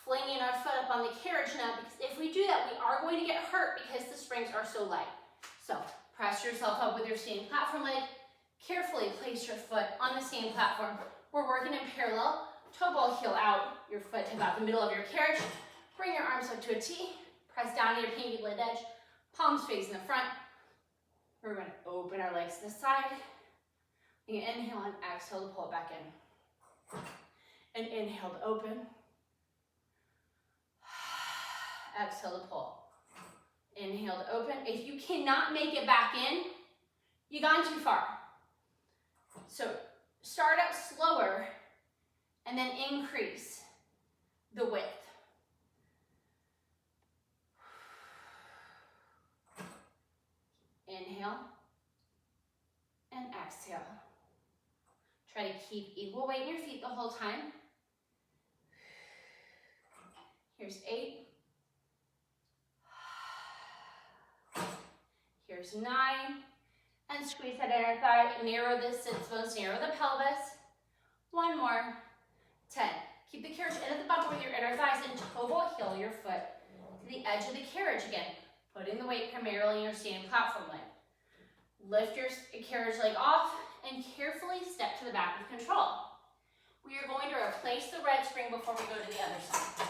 A: flinging our foot up on the carriage now, because if we do that, we are going to get hurt because the springs are so light. So press yourself up with your standing platform leg. Carefully place your foot on the standing platform. We're working in parallel. Toe ball heel out, your foot to about the middle of your carriage. Bring your arms up to a T. Press down to your pinky blade edge. Palms facing the front. We're going to open our legs to the side. You inhale and exhale to pull it back in. And inhale to open. Exhale to pull. Inhale to open. If you cannot make it back in, you've gone too far. So start out slower and then increase the width. Inhale and exhale. Try to keep equal weight in your feet the whole time. Here's 8. Here's 9. And squeeze that inner thigh. Narrow the sits bones, narrow the pelvis. 1 more. 10. Keep the carriage in at the bumper with your inner thighs and toe ball heel your foot to the edge of the carriage again, putting the weight primarily in your standing platform leg. Lift your carriage leg off and carefully step to the back with control. We are going to replace the red spring before we go to the other side.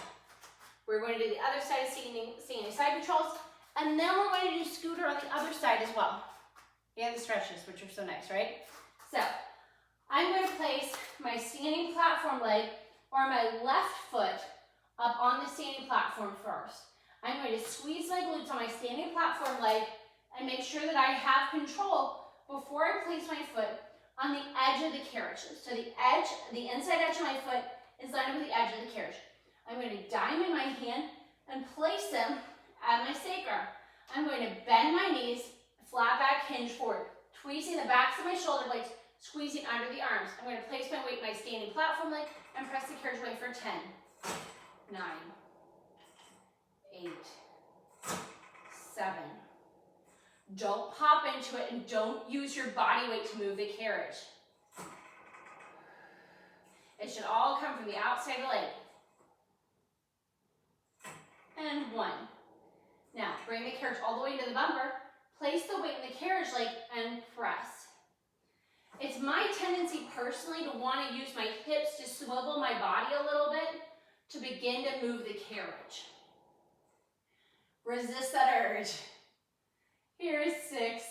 A: We're going to do the other side of standing side controls, and then we're going to do scooter on the other side as well. and the stretches, which are so nice, right? So I'm going to place my standing platform leg or my left foot up on the standing platform first. I'm going to squeeze my glutes on my standing platform leg and make sure that I have control before I place my foot on the edge of the carriage. So the inside edge of my foot is lined up with the edge of the carriage. I'm going to diamond my hand and place them at my sacrum. I'm going to bend my knees, flat back, hinge forward, tweezing the backs of my shoulder blades, squeezing under the arms. I'm going to place my weight in my standing platform leg and press the carriage away for 10, 9, 8, 7. Don't pop into it and don't use your body weight to move the carriage. It should all come from the outside of the leg. And 1. Now, bring the carriage all the way to the bumper. Place the weight in the carriage leg and press. It's my tendency personally to want to use my hips to swivel my body a little bit to begin to move the carriage. Resist that urge. Here is 6.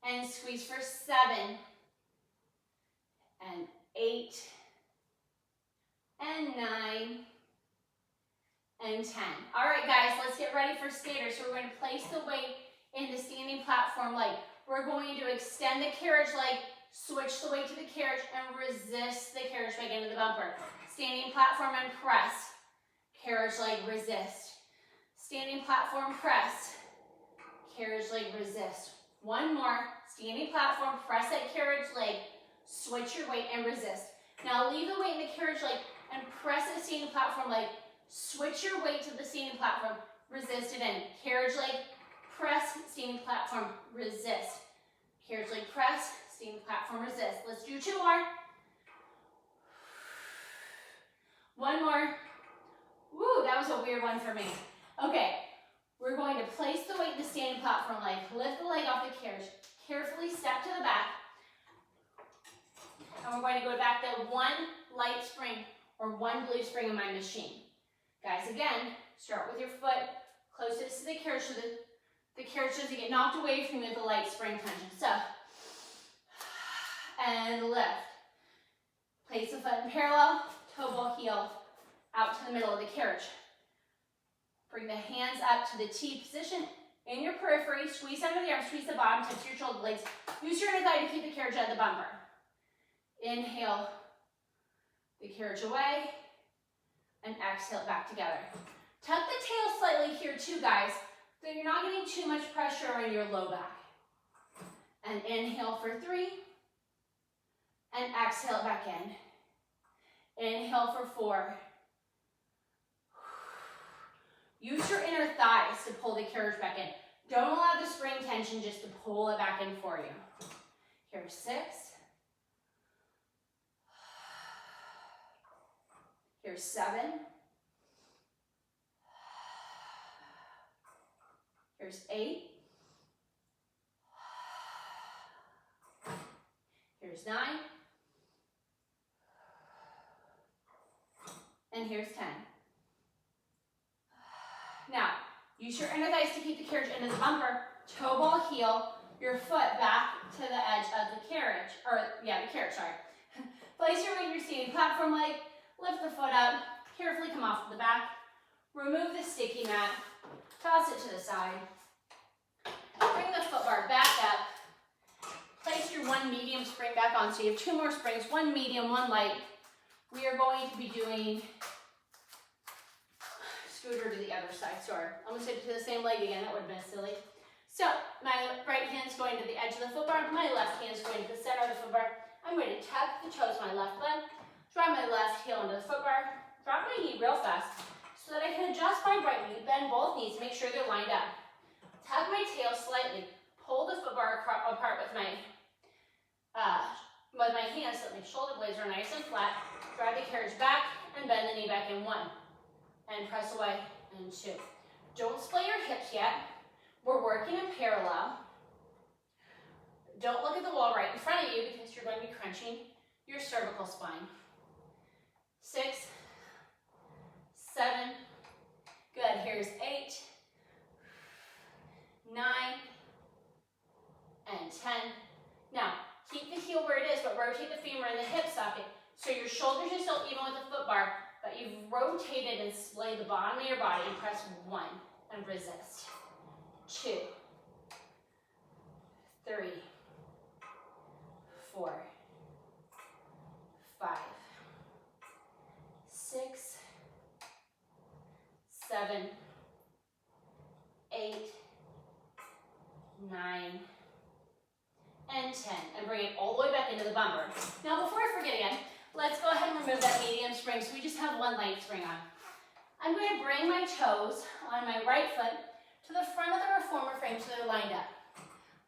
A: And squeeze for 7. And 8. And 9. And 10. All right, guys, let's get ready for skaters. So we're going to place the weight in the standing platform leg. We're going to extend the carriage leg, switch the weight to the carriage, and resist the carriage leg into the bumper. Standing platform and press. Carriage leg, resist. Standing platform, press. Carriage leg, resist. One more. Standing platform, press that carriage leg, switch your weight, and resist. Now leave the weight in the carriage leg and press the standing platform leg. Switch your weight to the standing platform, resist it in. Carriage leg, press, standing platform, resist. Carriage leg, press, standing platform, resist. Let's do 2 more. 1 more. Woo, that was a weird one for me. Okay, we're going to place the weight in the standing platform leg. Lift the leg off the carriage. Carefully step to the back. And we're going to go back to 1 light spring or 1 glute spring in my machine. Guys, again, start with your foot closest to the carriage so the carriage doesn't get knocked away from you with the light spring tension. So, and lift. Place the foot in parallel, toe ball heel out to the middle of the carriage. Bring the hands up to the T position in your periphery. Squeeze under the arms, squeeze the bottom, touch your shoulder blades. Use your inner thigh to keep the carriage at the bumper. Inhale the carriage away. And exhale back together. Tuck the tail slightly here too, guys, so you're not getting too much pressure on your low back. And inhale for 3. And exhale back in. Inhale for 4. Use your inner thighs to pull the carriage back in. Don't allow the spring tension just to pull it back in for you. Here's 6. Here's 7. Here's 8. Here's 9. And here's 10. Now, use your inner thighs to keep the carriage into the bumper. Toe ball heel, your foot back to the edge of the carriage. The carriage, sorry. Place your weight in your standing platform leg. Lift the foot up, carefully come off the back, remove the sticky mat, toss it to the side, bring the foot bar back up, place your 1 medium spring back on, so you have 2 more springs, 1 medium, 1 light. We are going to be doing scooter to the other side, sorry. Almost hit it to the same leg again, that would have been silly. So, my right hand's going to the edge of the foot bar, my left hand's going to the center of the foot bar. I'm going to tuck the toes of my left leg, drop my left heel into the foot bar, drop my knee real fast so that I can adjust my right knee, bend both knees, make sure they're lined up. Tuck my tail slightly, pull the foot bar apart with my hands so that my shoulder blades are nice and flat. Drive the carriage back and bend the knee back in 1. And press away in 2. Don't split your hips yet. We're working in parallel. Don't look at the wall right in front of you because you're going to be crunching your cervical spine. 6, 7, good. Here's 8, 9, and 10. Now, keep the heel where it is, but rotate the femur and the hip socket. So your shoulders are still even with the foot bar, but you've rotated and splayed the bottom of your body, and press 1 and resist. 2, 3, 4, 5, 6, 7, 8, 9, and 10. And bring it all the way back into the bumper. Now, before I forget again, let's go ahead and remove that medium spring so we just have one leg spring on. I'm going to bring my toes on my right foot to the front of the reformer frame so they're lined up.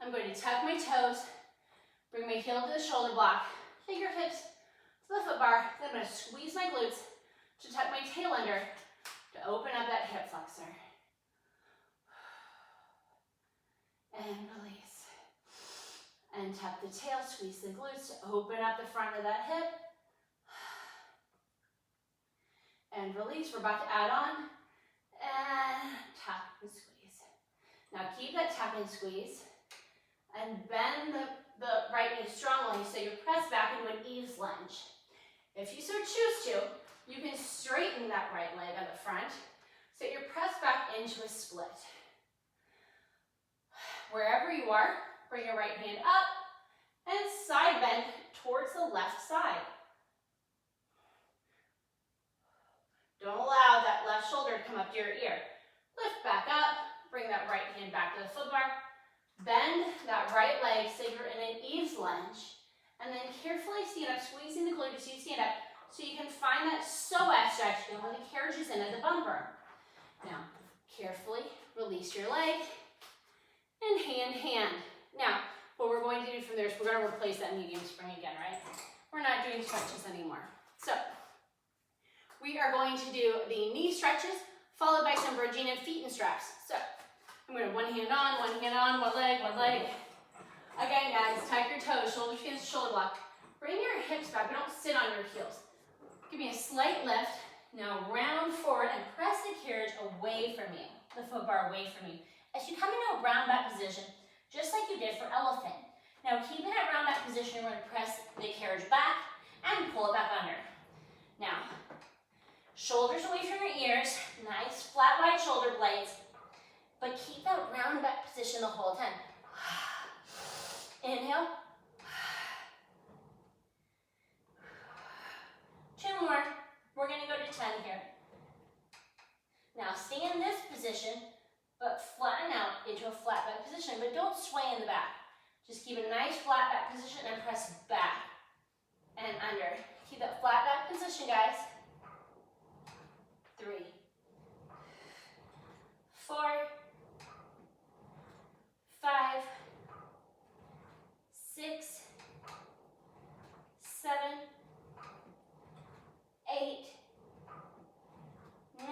A: I'm going to tuck my toes, bring my heel to the shoulder block, fingertips to the foot bar, then I'm going to squeeze my glutes to tuck my tail under to open up that hip flexor. And release. And tuck the tail, squeeze the glutes to open up the front of that hip. And release. We're about to add on. And tuck and squeeze. Now keep that tuck and squeeze. And bend the right knee strongly so you press back into an eaves lunge. If you so choose to, you can straighten that right leg on the front so you're pressed back into a split. Wherever you are, bring your right hand up and side bend towards the left side. Don't allow that left shoulder to come up to your ear. Lift back up, bring that right hand back to the foot bar, bend that right leg so you're in an eaves lunge, and then carefully stand up, squeezing the glute as you stand up so you can find that psoas stretch when the carriage is into the bumper. Now, carefully release your leg and hand. Now, what we're going to do from there is we're going to replace that medium spring again, right? We're not doing stretches anymore. So, we are going to do the knee stretches, followed by some bridging and feet and straps. So, I'm going to one hand on, one leg. Again, guys, tuck your toes, shoulders against shoulder block. Bring your hips back, but don't sit on your heels. Give me a slight lift. Now round forward and press the carriage away from you, the foot bar away from you. As you come into a round back position, just like you did for elephant. Now keep in that round back position, you're going to press the carriage back and pull it back under. Now, shoulders away from your ears, nice flat wide shoulder blades, but keep that round back position the whole time. Inhale. 2 more. We're going to go to 10 here. Now stay in this position, but flatten out into a flat back position, but don't sway in the back. Just keep a nice flat back position and press back and under. Keep that flat back position, guys. 3, 4, 5, 6, 7, 8, 9,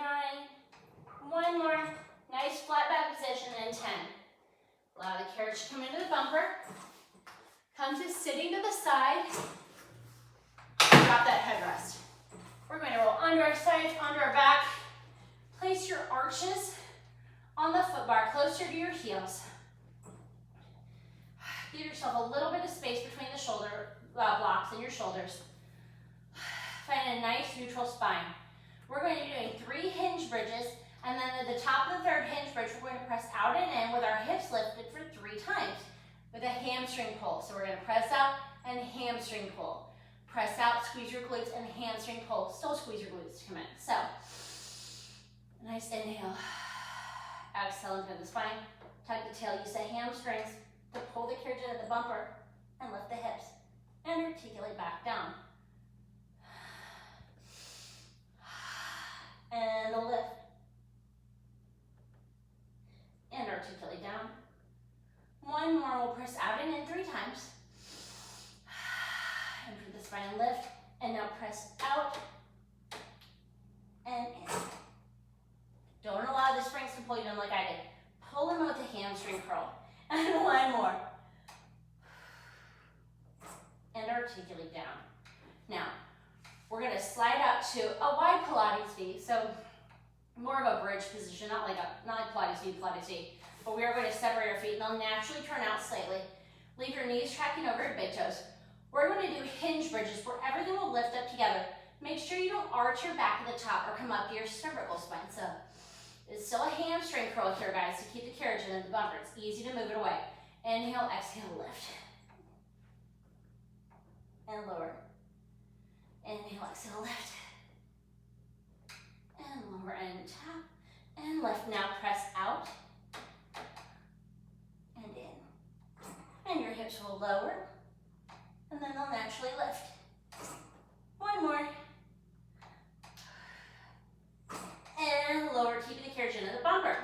A: 1 more, nice flat back position, and 10. Allow the carriage to come into the bumper. Come to sitting to the side. Drop that headrest. We're going to roll under our sides, under our back. Place your arches on the foot bar, closer to your heels. Give yourself a little bit of space between the shoulder blocks and your shoulders. Find a nice neutral spine. We're going to be doing 3 hinge bridges, and then at the top of the 3rd hinge bridge, we're going to press out and in with our hips lifted for 3 times with a hamstring pull. So we're going to press out and hamstring pull. Press out, squeeze your glutes, and hamstring pull. Still squeeze your glutes to come in. So, nice inhale. Exhale into the spine. Tuck the tail. Use the hamstrings to pull the carriage into the bumper and lift the hips. And articulate back down. And the lift. And articulate down. 1 more, we'll press out and in 3 times. And through the spine and lift. And now press out and in. Don't allow the springs to pull you down like I did. Pull them with the hamstring curl. And 1 more. And articulate down. Now, we're going to slide out to a wide Pilates V. So more of a bridge position, not like Pilates V, but we are going to separate our feet and they'll naturally turn out slightly.
B: Leave your knees tracking over your big toes. We're going to do hinge bridges where everything will lift up together. Make sure you don't arch your back at the top or come up to your cervical spine. So it's still a hamstring curl here, guys, to keep the carriage in the bumper. It's easy to move it away. Inhale, exhale, lift. And lower. Inhale, exhale, lift. And lower and tap. And lift. Now press out. And in. And your hips will lower. And then they'll naturally lift. One more. And lower, keeping the carriage into the bumper.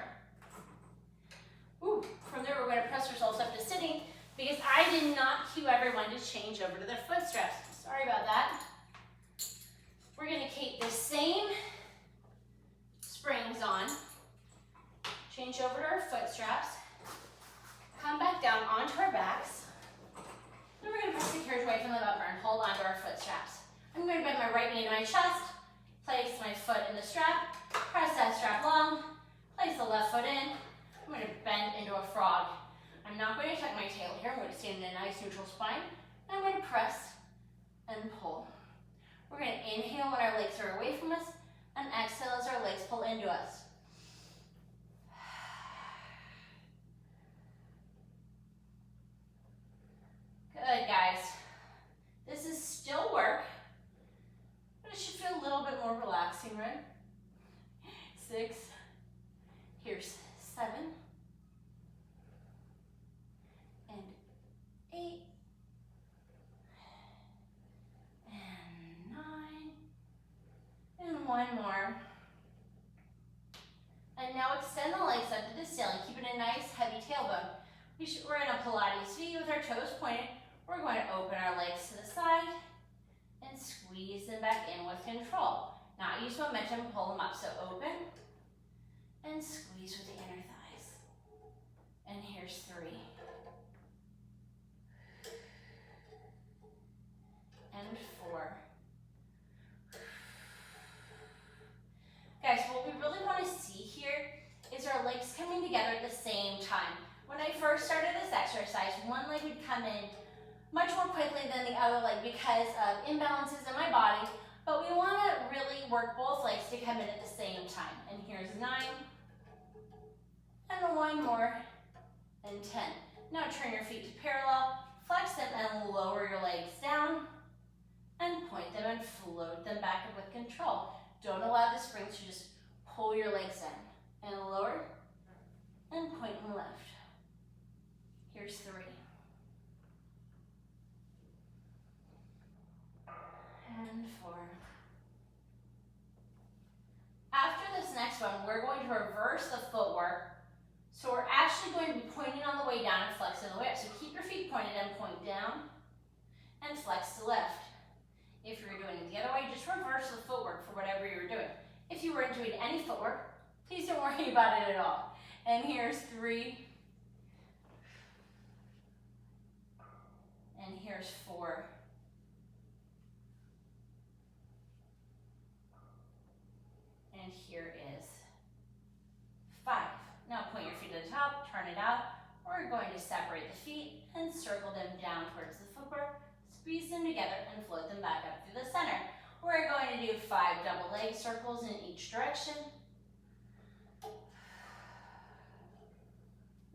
B: Ooh, from there we're going to press ourselves up to sitting because I did not cue everyone to change over to their foot straps. Sorry about that. We're going to keep the same springs on. Change over to our foot straps. Come back down onto our backs. Then we're going to press the carriage away from the bumper and hold onto our foot straps. I'm going to bend my right knee into my chest, place my foot in the strap, press that strap long, place the left foot in. I'm going to bend into a frog. I'm not going to tuck my tail here. I'm going to stand in a nice neutral spine. And I'm going to press and pull. We're going to inhale when our legs are away from us and exhale as our legs pull into us. Good, guys. This is still work, but it should feel a little bit more relaxing, right? 6, here's 7, and 8, and 9, and one more. And now extend the legs up to the ceiling, keeping a nice heavy tailbone. We're in a Pilates V with our toes pointed. We're going to open our legs to the side and squeeze them back in with control. Not use momentum, pull them up. So open and squeeze with the inner thighs. And here's 3. And 4. Guys, what we really want to see here is our legs coming together at the same time. When I first started this exercise, one leg would come in much more quickly than the other leg because of imbalances in my body, but we want to really work both legs to come in at the same time. And here's 9, and one more, and 10. Now turn your feet to parallel, flex them and lower your legs down, and point them and float them back up with control. Don't allow the springs to just pull your legs in. And lower, and point and lift. Here's 3. And 4. After this next one, we're going to reverse the footwork. So we're actually going to be pointing on the way down and flexing the way up. So keep your feet pointed and point down and flex to lift. If you're doing it the other way, just reverse the footwork for whatever you're doing. If you weren't doing any footwork, please don't worry about it at all. And here's 3. And here's 4. And here is 5. Now point your feet to the top, turn it out. We're going to separate the feet and circle them down towards the footwork, squeeze them together and float them back up through the center. We're going to do 5 double leg circles in each direction.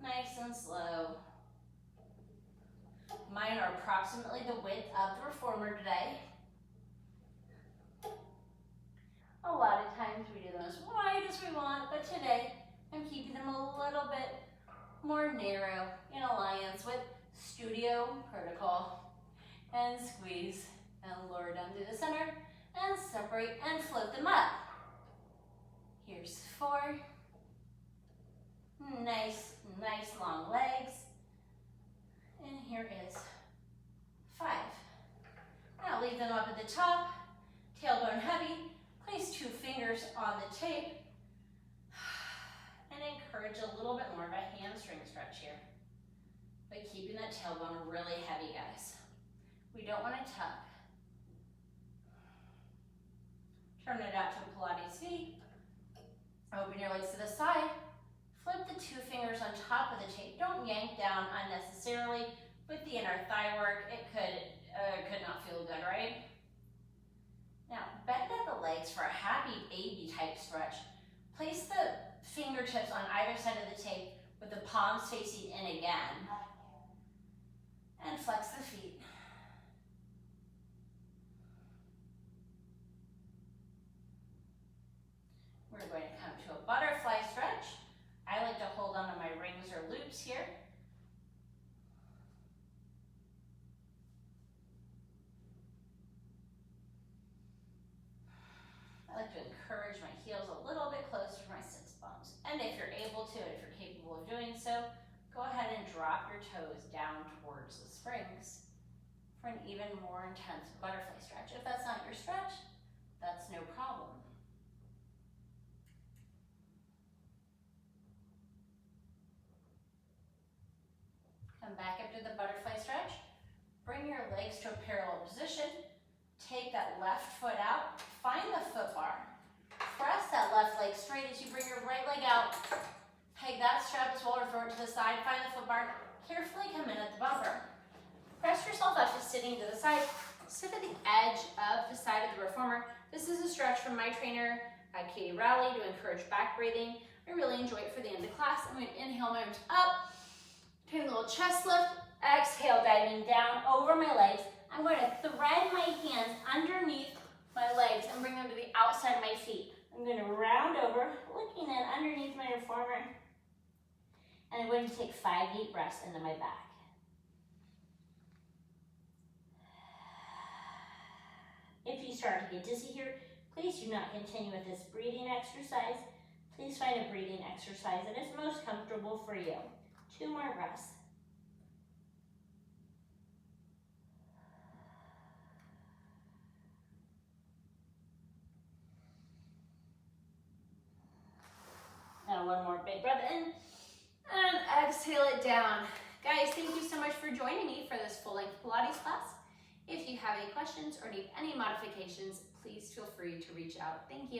B: Nice and slow. Mine are approximately the width of the reformer today. A lot of times we do them as wide as we want, but today I'm keeping them a little bit more narrow in alliance with studio protocol. And squeeze and lower down through the center and separate and float them up. Here's 4. Nice long legs. And here is 5. Now leave them up at the top, tailbone heavy. Place 2 fingers on the tape and encourage a little bit more of a hamstring stretch here. But keeping that tailbone really heavy, guys. We don't want to tuck. Turn it out to a Pilates V. Open your legs to the side. Flip the 2 fingers on top of the tape. Don't yank down unnecessarily, with the inner thigh work, it could not feel good, right? Now, bend at the legs for a happy baby type stretch. Place the fingertips on either side of the tape with the palms facing in again. And flex the feet. We're going to come to a butterfly stretch. I like to hold on to my rings or loops here. I like to encourage my heels a little bit closer to my sits bones. And if you're able to, if you're capable of doing so, go ahead and drop your toes down towards the springs for an even more intense butterfly stretch. If that's not your stretch, that's no problem. Come back up to the butterfly stretch. Bring your legs to a parallel position. Take that left foot out. Find the foot bar. Press that left leg straight as you bring your right leg out. Peg that strap as well or throw it to the side. Find the foot bar. Carefully come in at the bumper. Press yourself up to sitting to the side. Sit at the edge of the side of the reformer. This is a stretch from my trainer, Katie Rowley, to encourage back breathing. I really enjoy it for the end of class. I'm going to inhale my arms up. Take a little chest lift. Exhale, diving down over my legs. I'm going to thread my hands underneath my legs and bring them to the outside of my feet. I'm going to round over, looking in underneath my reformer. And I'm going to take 5 deep breaths into my back. If you start to get dizzy here, please do not continue with this breathing exercise. Please find a breathing exercise that is most comfortable for you. 2 more breaths. Now 1 more big breath in, and exhale it down. Guys, thank you so much for joining me for this full-length Pilates class. If you have any questions or need any modifications, please feel free to reach out. Thank you.